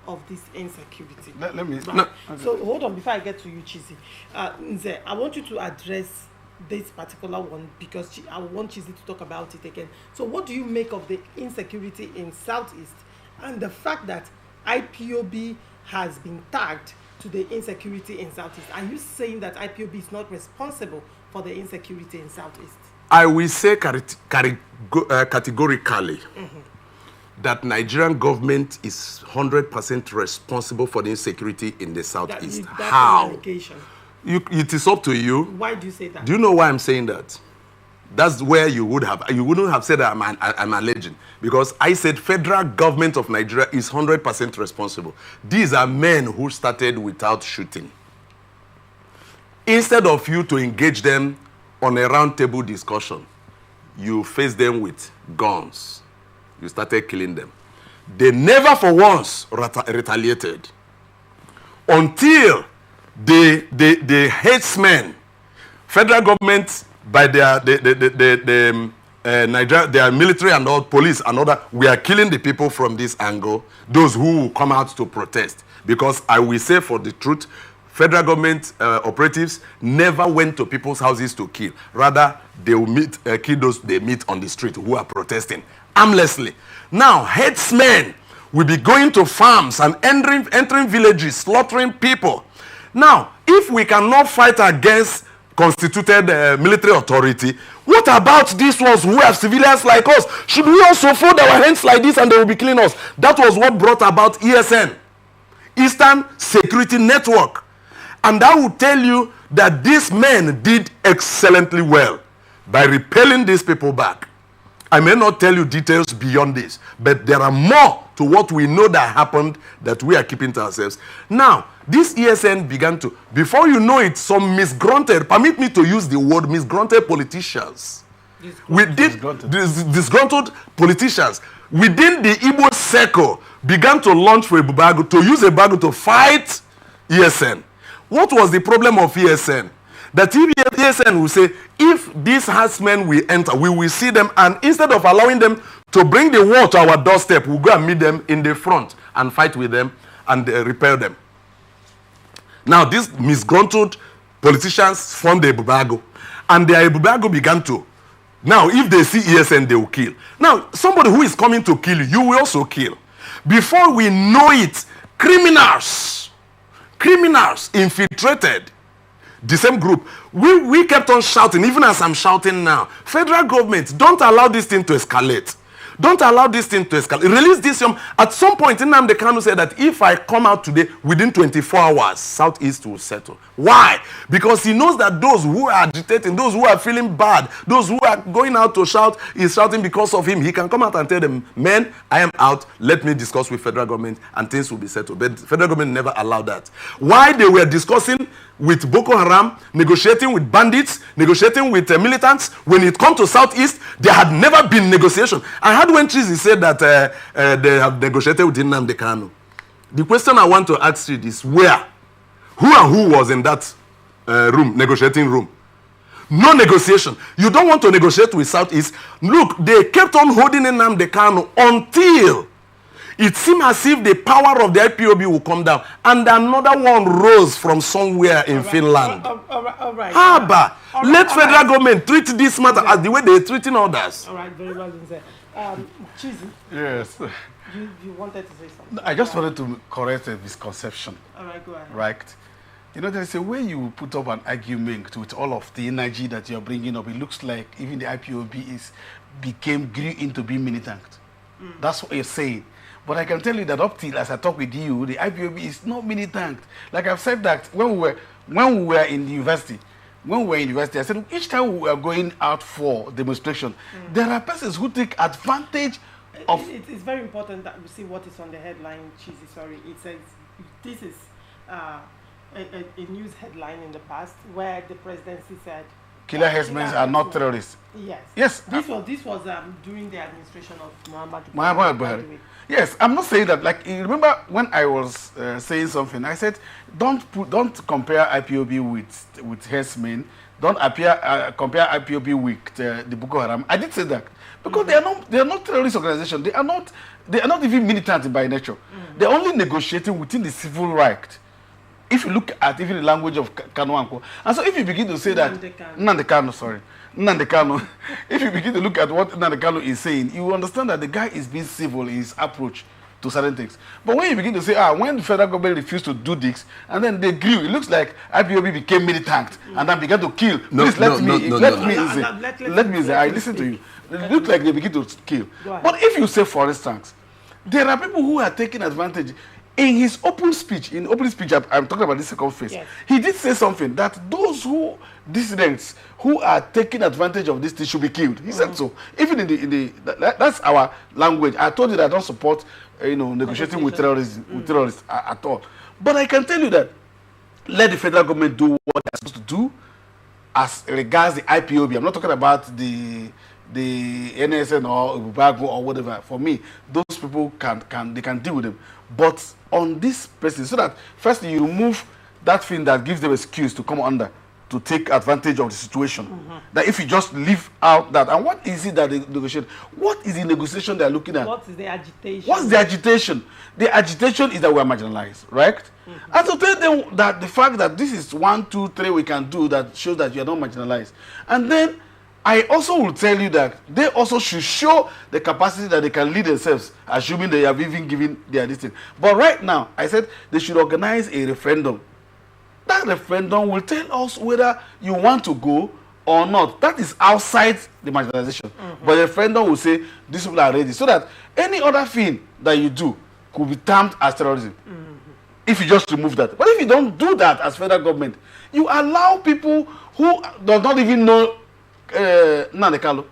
of this insecurity. Let me. Right. No, okay. So hold on before I get to you, Chizzy. Nze, I want you to address this particular one because I want Chizzy to talk about it again. So what do you make of the insecurity in Southeast and the fact that IPOB has been tagged to the insecurity in Southeast? Are you saying that IPOB is not responsible for the insecurity in Southeast? I will say categorically that Nigerian government is 100% responsible for the insecurity in the Southeast. That's How? An allegation. It is up to you. Why do you say that? Do you know why I'm saying that? That's where you wouldn't have said that I'm alleging, because I said federal government of Nigeria is 100% responsible. These are men who started without shooting. Instead of you to engage them on a round table discussion, you face them with guns. You started killing them. They never for once retaliated until the headsmen, federal government, by their Nigeria, their military and all police and other, we are killing the people from this angle, those who will come out to protest. Because I will say for the truth, federal government operatives never went to people's houses to kill. Rather, they will kill those they meet on the street who are protesting aimlessly. Now, headsmen will be going to farms and entering villages, slaughtering people. Now, if we cannot fight against constituted military authority, what about these ones who have civilians like us? Should we also fold our hands like this and they will be killing us? That was what brought about ESN, Eastern Security Network. And I will tell you that these men did excellently well by repelling these people back. I may not tell you details beyond this, but there are more to what we know that happened that we are keeping to ourselves. Now, this ESN began to, before you know it, some misgrunted, permit me to use the word disgruntled politicians. Disgruntled politicians within the Igbo circle began to launch for Ebubago, to use Ebubago to fight ESN. What was the problem of ESN? That ESN will say, if these herdsmen will enter, we will see them, and instead of allowing them to bring the war to our doorstep, we'll go and meet them in the front and fight with them and repel them. Now, these misgruntled politicians formed the Ebubago, and their Ebubago began to, now, if they see ESN, they will kill. Now, somebody who is coming to kill you, you will also kill. Before we know it, criminals infiltrated the same group. We kept on shouting, even as I'm shouting now. Federal government, don't allow this thing to escalate. Don't allow this thing to escalate. Release this young. At some point, Nnamdi Kanu said that if I come out today, within 24 hours, Southeast will settle. Why? Because he knows that those who are agitating, those who are feeling bad, those who are going out to shout, is shouting because of him. He can come out and tell them, men, I am out. Let me discuss with federal government and things will be settled. But federal government never allowed that. Why they were discussing with Boko Haram, negotiating with bandits, negotiating with militants, when it comes to Southeast, there had never been negotiation. I had when Chizi said that they have negotiated with Nnamdi Kanu. The question I want to ask you is where? Who and who was in that room, negotiating room? No negotiation. You don't want to negotiate with Southeast. Look, they kept on holding Nnamdi Kanu until it seemed as if the power of the IPOB will come down. And another one rose from somewhere in Finland. All right. Haba, let federal government treat this matter as the way they're treating others. All right, very well, Lindsay. Chizi, Yes. you wanted to say something. I just wanted to correct a misconception. All right, go ahead. Right? You know, there's a way you put up an argument with all of the energy that you're bringing up. It looks like even the IPOB grew into being militant. That's what you're saying. But I can tell you that up till as I talk with you, the IPOB is not militant. Like I've said that when we were in the university, I said each time we were going out for demonstration, there are persons who take advantage of. It's very important that we see what is on the headline, Chizi. Sorry, it says this is a news headline in the past where the presidency said Killer herdsmen are not terrorists. Yes. Yes. This was during the administration of Muhammad Buhari. Yes, I'm not saying that. Like, you remember when I was saying something, I said, don't compare IPOB with herdsmen. Don't compare IPOB with the Boko Haram. I did say that because they are not terrorist organization. They are not even militant by nature. They're only negotiating within the civil right. If you look at even the language of Kanu, and so if you begin to say that Nnamdi Kanu, if you begin to look at what Nnamdi Kanu is saying, you will understand that the guy is being civil in his approach to certain things. But when you begin to say, when the federal government refused to do this, and then they grew, it looks like IPOB became militant and then began to kill. Please let me say, I listen to you. It looks like they begin to kill. But if you say, for instance, there are people who are taking advantage. In his open speech, I'm talking about this second phase, yes. He did say something that those dissidents who are taking advantage of this thing should be killed. He said so. Even that's our language. I told you that I don't support, negotiating with terrorists at all. But I can tell you that let the federal government do what they're supposed to do as regards the IPOB. I'm not talking about the NSN or Ebubago or whatever. For me, those people can deal with them. But on this person, so that first you remove that thing that gives them excuse to come under to take advantage of the situation. That if you just leave out that, and what is it that they negotiate? What is the negotiation they're looking at? What is the agitation? What's the agitation? The agitation is that we are marginalized, right? And to tell them that the fact that this is 1, 2, 3 we can do that shows that you are not marginalized. And then I also will tell you that they also should show the capacity that they can lead themselves, assuming they have even given their distance. But right now, I said they should organize a referendum. That referendum will tell us whether you want to go or not. That is outside the marginalization. But the referendum will say these people are ready, so that any other thing that you do could be termed as terrorism. If you just remove that. But if you don't do that as federal government, you allow people who do not even know Nnamdi Kanu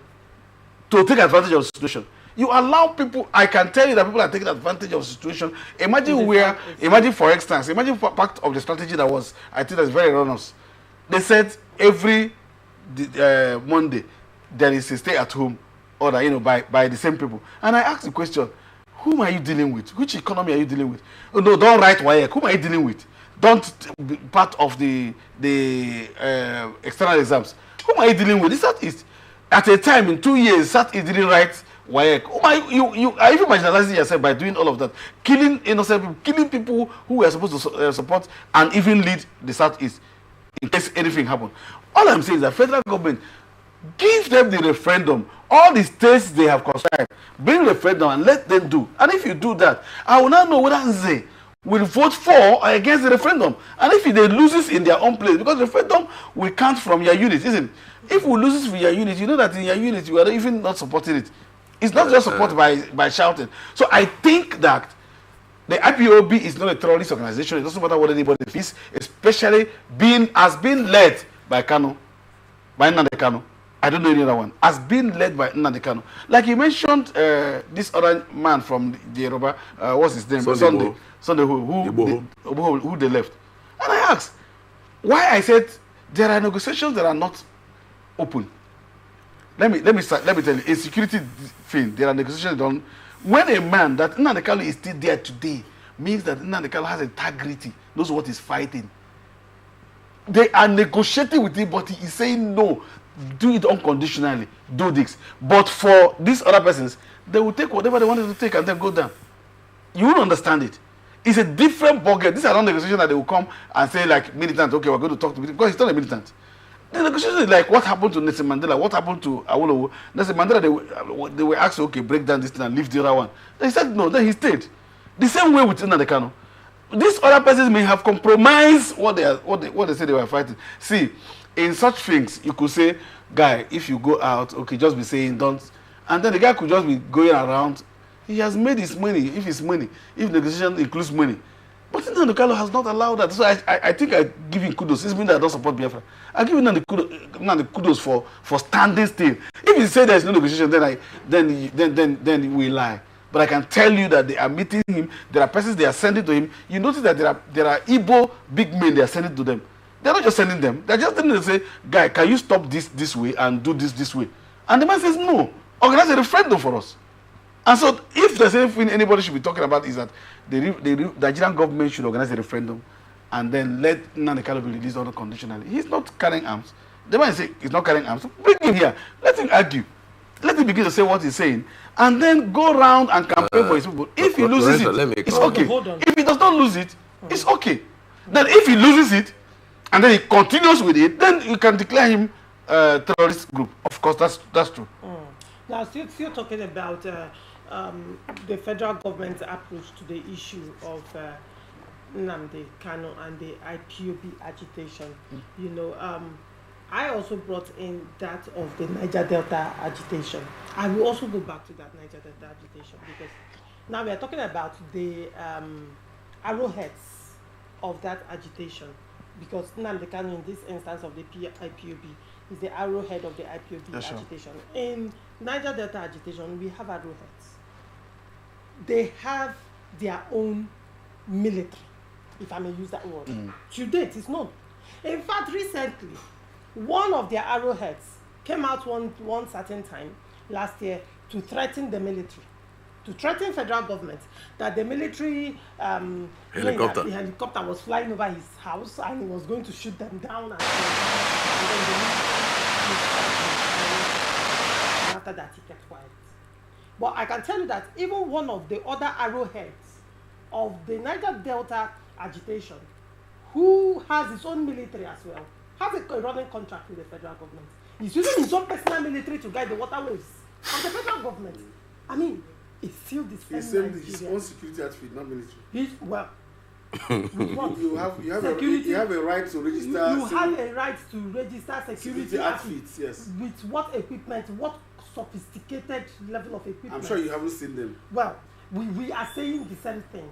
to take advantage of the situation. You allow people, I can tell you that people are taking advantage of the situation. Imagine for instance, imagine part of the strategy that was, I think that's very erroneous. They said every Monday there is a stay at home order, you know, by the same people. And I asked the question, whom are you dealing with? Which economy are you dealing with? Oh, no, don't write WAEC. Whom are you dealing with? Don't be part of the external exams. Whom are you dealing with? The Southeast. At a time in 2 years, Southeast didn't write WAEC. You are even marginalizing yourself by doing all of that, killing innocent people, killing people who were supposed to support and even lead the Southeast in case anything happened. All I'm saying is that federal government, give them the referendum. All the states they have conscribed, bring referendum and let them do. And if you do that, I will now know whether they will vote for or against the referendum. And if they lose it in their own place, because the referendum will count from your unit, isn't it? If we lose it from your unit, you know that in your unit you are even not supporting it. It's not just support by shouting. So I think that the IPOB is not a terrorist organization. It doesn't matter what anybody thinks, especially being led by Kanu, by Nnamdi Kanu. I don't know any other one. Has been led by Nnamdi Kanu. Like you mentioned, this other man from the Yoruba, what's his name? Sunday who they left. And I asked, why? I said there are negotiations that are not open. Let me tell you, a security thing, there are negotiations done. When a man that Nnamdi Kanu is still there today, means that Nnamdi Kanu has integrity, knows what he's fighting. They are negotiating with him, but he is saying no. Do it unconditionally. Do this. But for these other persons, they will take whatever they wanted to take and then go down. You won't understand it. It's a different ballgame. These are not negotiations that they will come and say like militant, okay, we're going to talk to militant, because he's not a militant. The negotiation is like what happened to Nelson Mandela, what happened to Awolowo. Nelson Mandela, they were asked, okay, break down this thing and leave the other one. They said no, then he stayed. The same way with Nnamdi Kanu. These other persons may have compromised what they say they were fighting. See, in such things, you could say, guy, if you go out, okay, just be saying don't. And then the guy could just be going around. He has made his money, if negotiation includes money. But Nnamdi Kanu has not allowed that. So I think I give him kudos. It's mean that I don't support Biafra. I give him Nnamdi kudos for standing still. If he say there's no negotiation, then we lie. But I can tell you that they are meeting him. There are persons they are sending to him. You notice that there are Igbo big men they are sending to them. They're not just sending them. They're just telling them to say, guy, can you stop this way and do this way? And the man says, no. Organize a referendum for us. And so if there's anything anybody should be talking about is that the Nigerian government should organize a referendum and then let Nnamdi Kanu be released unconditionally. He's not carrying arms. The man say he's not carrying arms. Bring him here. Let him argue. Let him begin to say what he's saying. And then go around and campaign for his people. If he loses it's okay. If he does not lose it, it's okay. Then if he loses it, and then he continues with it, then you can declare him a terrorist group. Of course, that's true. Now, still talking about the federal government's approach to the issue of Nnamdi Kanu and the IPOB agitation. You know, I also brought in that of the Niger Delta agitation. I will also go back to that Niger Delta agitation because now we are talking about the arrowheads of that agitation. Because Nnamdi Kanu, in this instance of the IPOB, is the arrowhead of the IPOB agitation. In Niger Delta agitation, we have arrowheads. They have their own military, if I may use that word. To date, it's not. In fact, recently, one of their arrowheads came out one certain time last year to threaten the military, to threaten federal government that the military helicopter was flying over his house and he was going to shoot them down. And after that, he kept quiet. But I can tell you that even one of the other arrowheads of the Niger Delta agitation, who has his own military as well, has a running contract with the federal government. He's using his own personal military to guide the waterways of the federal government. I mean, it's still the same. His own security outfit, not military. You have a right to register. You have a right to register security outfits. Yes. With what equipment? What sophisticated level of equipment? I'm sure you haven't seen them. Well, we are saying the same thing.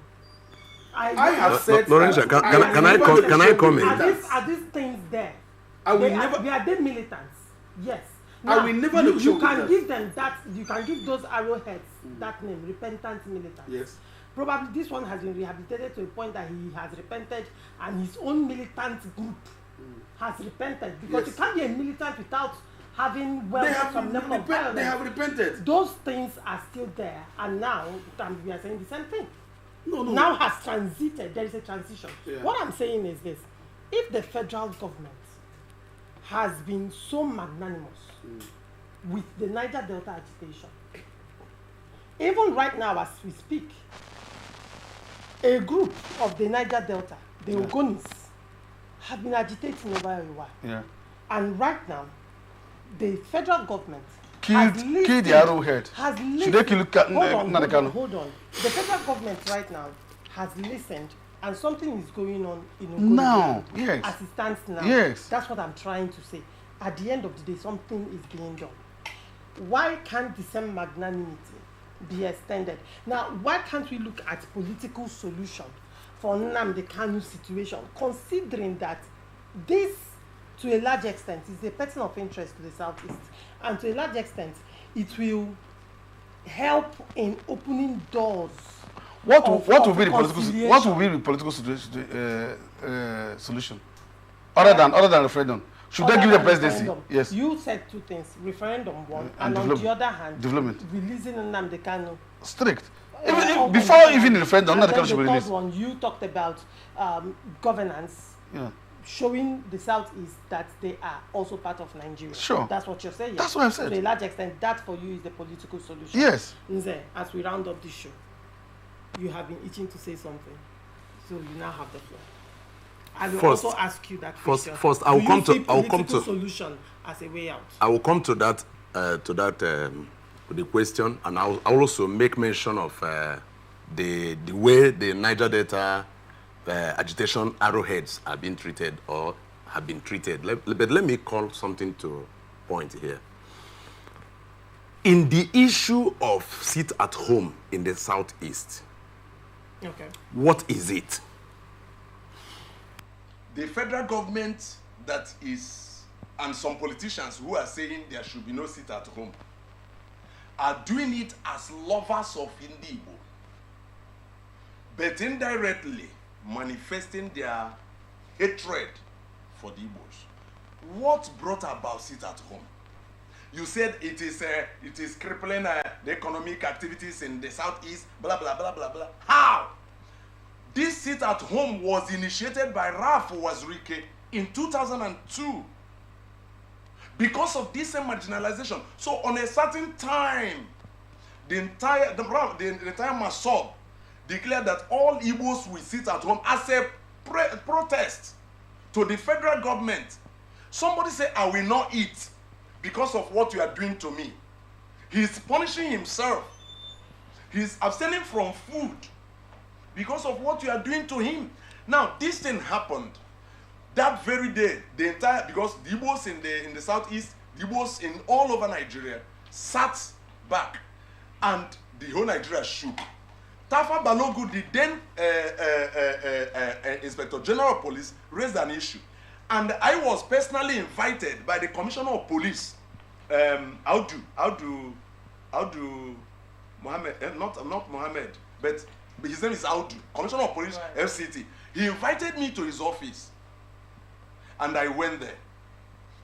I have said. Lorenzo, can I comment? Are these things there? They are they militants? Yes. Now, I will never you can give them that. You can give those arrowheads that name, repentant militants. Yes. Probably this one has been rehabilitated to a point that he has repented, and his own militant group has repented, because you can't be a militant without having some level of violence. They have repented. Those things are still there, and now we are saying the same thing. No. Now has transited. There is a transition. Yeah. What I'm saying is this: if the federal government has been so magnanimous with the Niger Delta agitation, even right now as we speak, a group of the Niger Delta, the Ogonis, have been agitating over a while. Yeah. And right now, the federal government killed the arrowhead. Should they kill Nnamdi Kanu? Hold on. The federal government right now has listened, and something is going on in Ogoni now. Yes. As it stands now. Yes. That's what I'm trying to say. At the end of the day, something is being done. Why can't the same magnanimity be extended? Now, why can't we look at political solution for Nnamdi Kanu's situation, considering that this, to a large extent, is a person of interest to the Southeast, and to a large extent, it will help in opening doors. What will be the political solution other than referendum? Should they give the presidency? Yes. You said two things: referendum one, and on the other hand, development. Releasing Nnamdi Kanu. Strict. Before even the referendum, Nnamdi Kanu should be released. The third one, you talked about governance. Yeah. Showing the Southeast that they are also part of Nigeria. Sure. That's what you're saying. That's what I've said. To a large extent, that for you is the political solution. Yes. Nze, as we round up this show, you have been itching to say something, so you now have the floor. I will also ask you that question. First, I will come to solution as a way out. I will come to that the question, and I will also make mention of the way the Niger Delta agitation arrowheads are being treated or have been treated. But let me call something to point here. In the issue of sit at home in the Southeast, okay, what is it? The federal government that is, and some politicians who are saying there should be no sit at home, are doing it as lovers of Ndigbo, but indirectly manifesting their hatred for the Igbos. What brought about sit at home? You said it is crippling the economic activities in the Southeast, blah, blah, blah, blah, blah. How? This sit at home was initiated by Ralph Wazirike in 2002 because of this marginalization. So on a certain time, the entire Masop declared that all Igbos will sit at home as a protest to the federal government. Somebody said, I will not eat because of what you are doing to me. He's punishing himself. He's abstaining from food because of what you are doing to him. Now, this thing happened that very day. Because the Igbos in the Southeast, the Igbos in all over Nigeria sat back, and the whole Nigeria shook. Tafa Balogu, the then Inspector General of Police, raised an issue. And I was personally invited by the Commissioner of Police, Audu Mohammed, not Mohammed, but his name is Audu, Commissioner of Police, right. FCT. He invited me to his office, and I went there.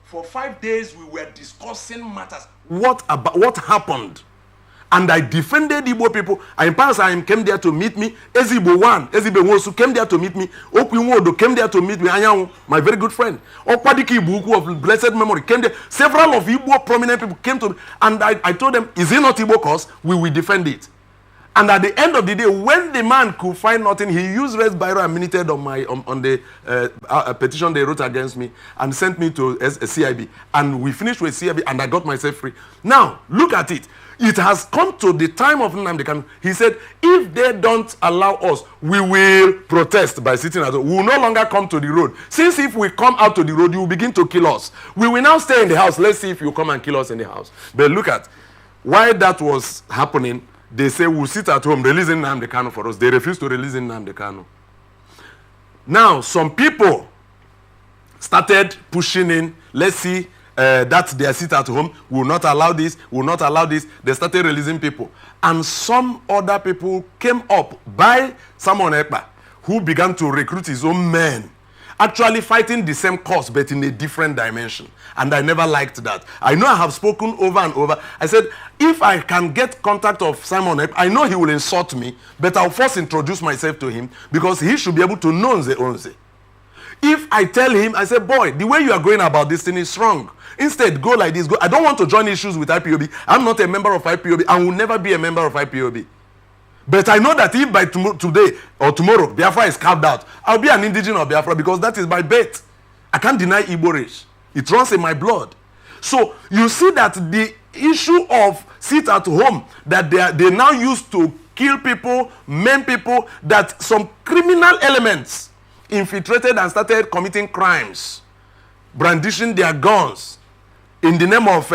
For 5 days, we were discussing matters. What happened? And I defended Igbo people. In past, I came there to meet me. Ezigbo One, Ezigbo Wosu came there to meet me. Okwinwodo came there to meet me. Anyanwu, my very good friend. Okwadiki Ibuku of blessed memory came there. Several of Igbo prominent people came to me. And I told them, is it not Igbo cause? We will defend it. And at the end of the day, when the man could find nothing, he used red biro and minuted on the petition they wrote against me and sent me to a CIB. And we finished with CIB, and I got myself free. Now, look at it. It has come to the time of Nnamdi Kanu. He said, if they don't allow us, we will protest by sitting at home. We will no longer come to the road. Since if we come out to the road, you will begin to kill us. We will now stay in the house. Let's see if you come and kill us in the house. But look at, while that was happening, they say we'll sit at home releasing Nnamdi Kanu for us. They refused to release Nnamdi Kanu. Now, some people started pushing in, let's see, that's their seat at home, will not allow this, will not allow this. They started releasing people. And some other people came up by Simon Ekpa, who began to recruit his own men, actually fighting the same cause, but in a different dimension. And I never liked that. I know I have spoken over and over. I said, if I can get contact of Simon Ekpa, I know he will insult me, but I'll first introduce myself to him, because he should be able to know Nze Onze. If I tell him, I say, boy, the way you are going about this thing is wrong. Instead, go like this. Go. I don't want to join issues with IPOB. I'm not a member of IPOB. I will never be a member of IPOB. But I know that if by today or tomorrow, Biafra is carved out, I'll be an indigenous of Biafra, because that is my birth. I can't deny Igbo race. It runs in my blood. So you see that the issue of sit at home, that they now use to kill people, maim people, that some criminal elements infiltrated and started committing crimes, brandishing their guns in the name of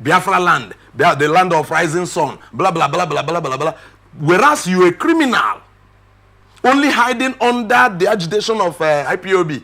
Biafra land, the land of rising sun, blah, blah, blah, blah, blah, blah, blah. Whereas you're a criminal, only hiding under the agitation of IPOB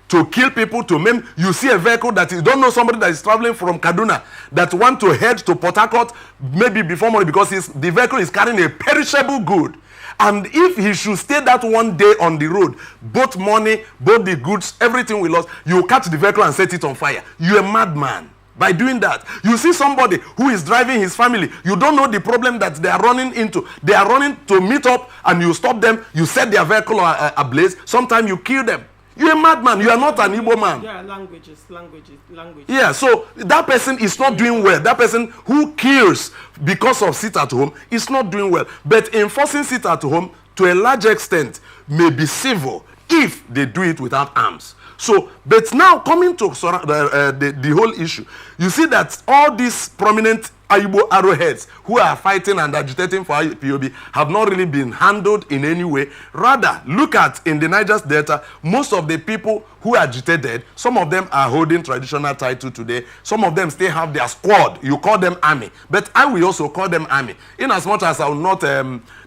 to kill people, to maim. You see a vehicle that you don't know, somebody that is traveling from Kaduna that want to head to Port Harcourt maybe before morning, because the vehicle is carrying a perishable good. And if he should stay that one day on the road, both money, both the goods, everything we lost, you catch the vehicle and set it on fire. You're a madman by doing that. You see somebody who is driving his family, you don't know the problem that they are running into. They are running to meet up, and you stop them, you set their vehicle ablaze, sometimes you kill them. You're a madman. You are not an Igbo man. Yeah, languages. Yeah, so that person is not doing well. That person who kills because of sit at home is not doing well. But enforcing sit at home to a large extent may be civil if they do it without arms. So, but now coming to the whole issue, you see that all these prominent Igbo arrowheads who are fighting and agitating for IPOB have not really been handled in any way. Rather, look at in the Niger Delta, most of the people who agitated, some of them are holding traditional title today. Some of them still have their squad. You call them army. But I will also call them army. In as much as I will not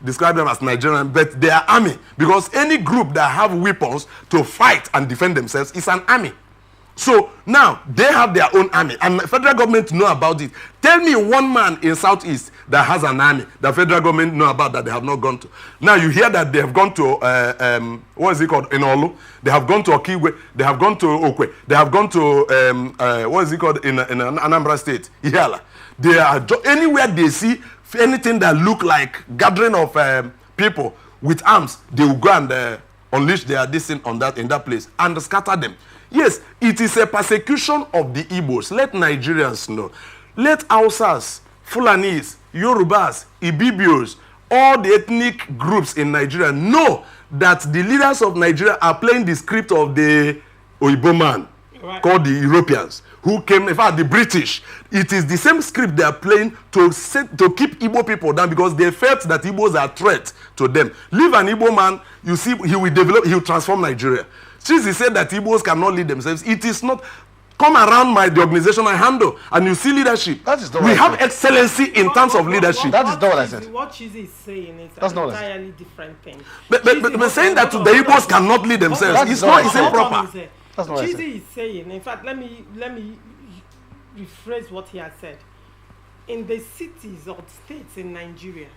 describe them as Nigerian, but they are army. Because any group that have weapons to fight and defend themselves is an army. So now they have their own army, and the federal government know about it. Tell me one man in Southeast that has an army the federal government know about that they have not gone to. Now you hear that they have gone to what is it called in Olu? They have gone to Okigwe. They have gone to Okwe. They have gone to what is it called in Anambra State? Ihiala. They are anywhere they see anything that look like gathering of people with arms, they will go and unleash their dissent on that in that place and scatter them. Yes, it is a persecution of the Igbos. Let Nigerians know. Let Hausas, Fulanis, Yorubas, Ibibios, all the ethnic groups in Nigeria know that the leaders of Nigeria are playing the script of the Oyibo man, right, called the Europeans, who came, in fact, the British. It is the same script they are playing to keep Igbo people down, because they felt that Igbos are a threat to them. Leave an Igbo man, you see, he will transform Nigeria. Since he said that Igbos cannot lead themselves, it is not. Come around the organization I handle, and you see leadership. That is not we have excellency in terms of leadership. That is not what I said. What Chizzy is saying is an entirely different thing. But saying that the Igbos cannot lead themselves, it's not improper. Chizzy is saying, in fact, let me rephrase what he has said. In the cities or states in Nigeria,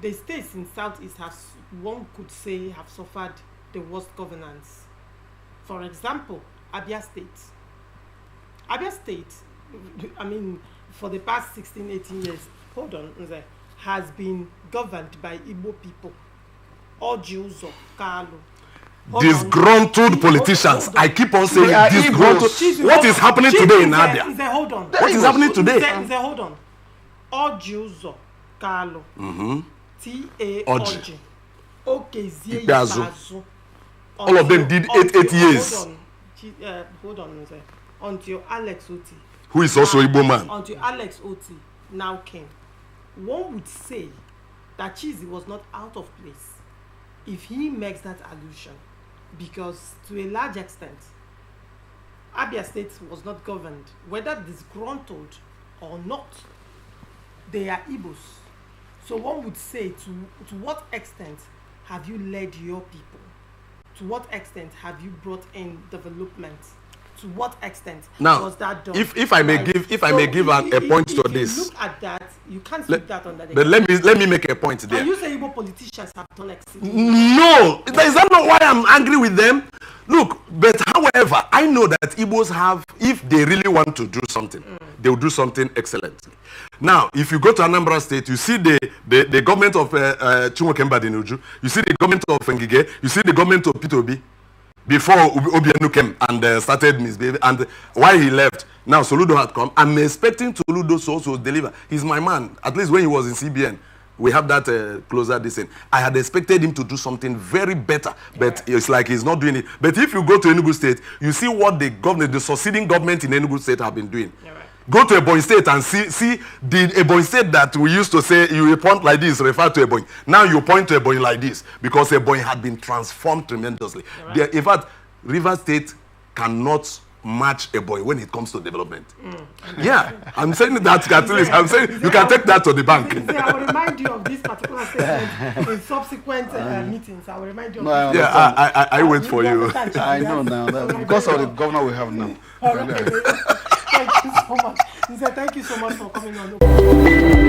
the states in Southeast one could say, have suffered the worst governance. For example, Abia State. Abia State, I mean, for the past 16, 18 years, has been governed by Igbo people. Ojiuzo, Kalu. Disgruntled politicians. I keep on saying disgruntled. What is happening today in Abia? Hold on. What is happening today? Hold on. Ojiuzo, Kalu. T.A. Oji. Okezie Ibazu. All of them did 8 years. Hold on. Until Alex Oti, who is also Igbo man, until Alex Oti now came, one would say that Chizzy was not out of place if he makes that allusion, because to a large extent, Abia State was not governed, whether disgruntled or not. They are Igbos. So one would say, to what extent have you led your people to what extent have you brought in development? To what extent now, was that done? If I may give a point to this. If you look at that, you can't sweep that under the. But let me make a point there. And you say Igbo politicians have done exceedingly. No, is that not why I'm angry with them? Look, but however, I know that Igbos have, if they really want to do something, they will do something excellently. Now, if you go to Anambra State, you see the government of Chumokemba Dinuju, you see the government of Ngige, you see the government of P2B. Before Obianu came and started misbehaving, and while he left, now Soludo had come. I'm expecting Soludo to also deliver. He's my man. At least when he was in CBN, we have that closer distance. I had expected him to do something very better, but it's like he's not doing it. But if you go to Enugu State, you see what the succeeding government in Enugu State have been doing. Go to Ebonyi State and see the Ebonyi State that we used to say you point like this, refer to Ebonyi. Now you point to Ebonyi like this because Ebonyi had been transformed tremendously. In fact, River State cannot match Ebonyi when it comes to development. Yeah, I'm saying that at least. I'm saying you can take that to the bank. I will remind you of this particular statement in subsequent meetings. I will remind you of No, this. Yeah, I wait for you. I know now. Because of the governor we have now. Thank you so much. Thank you so much for coming on.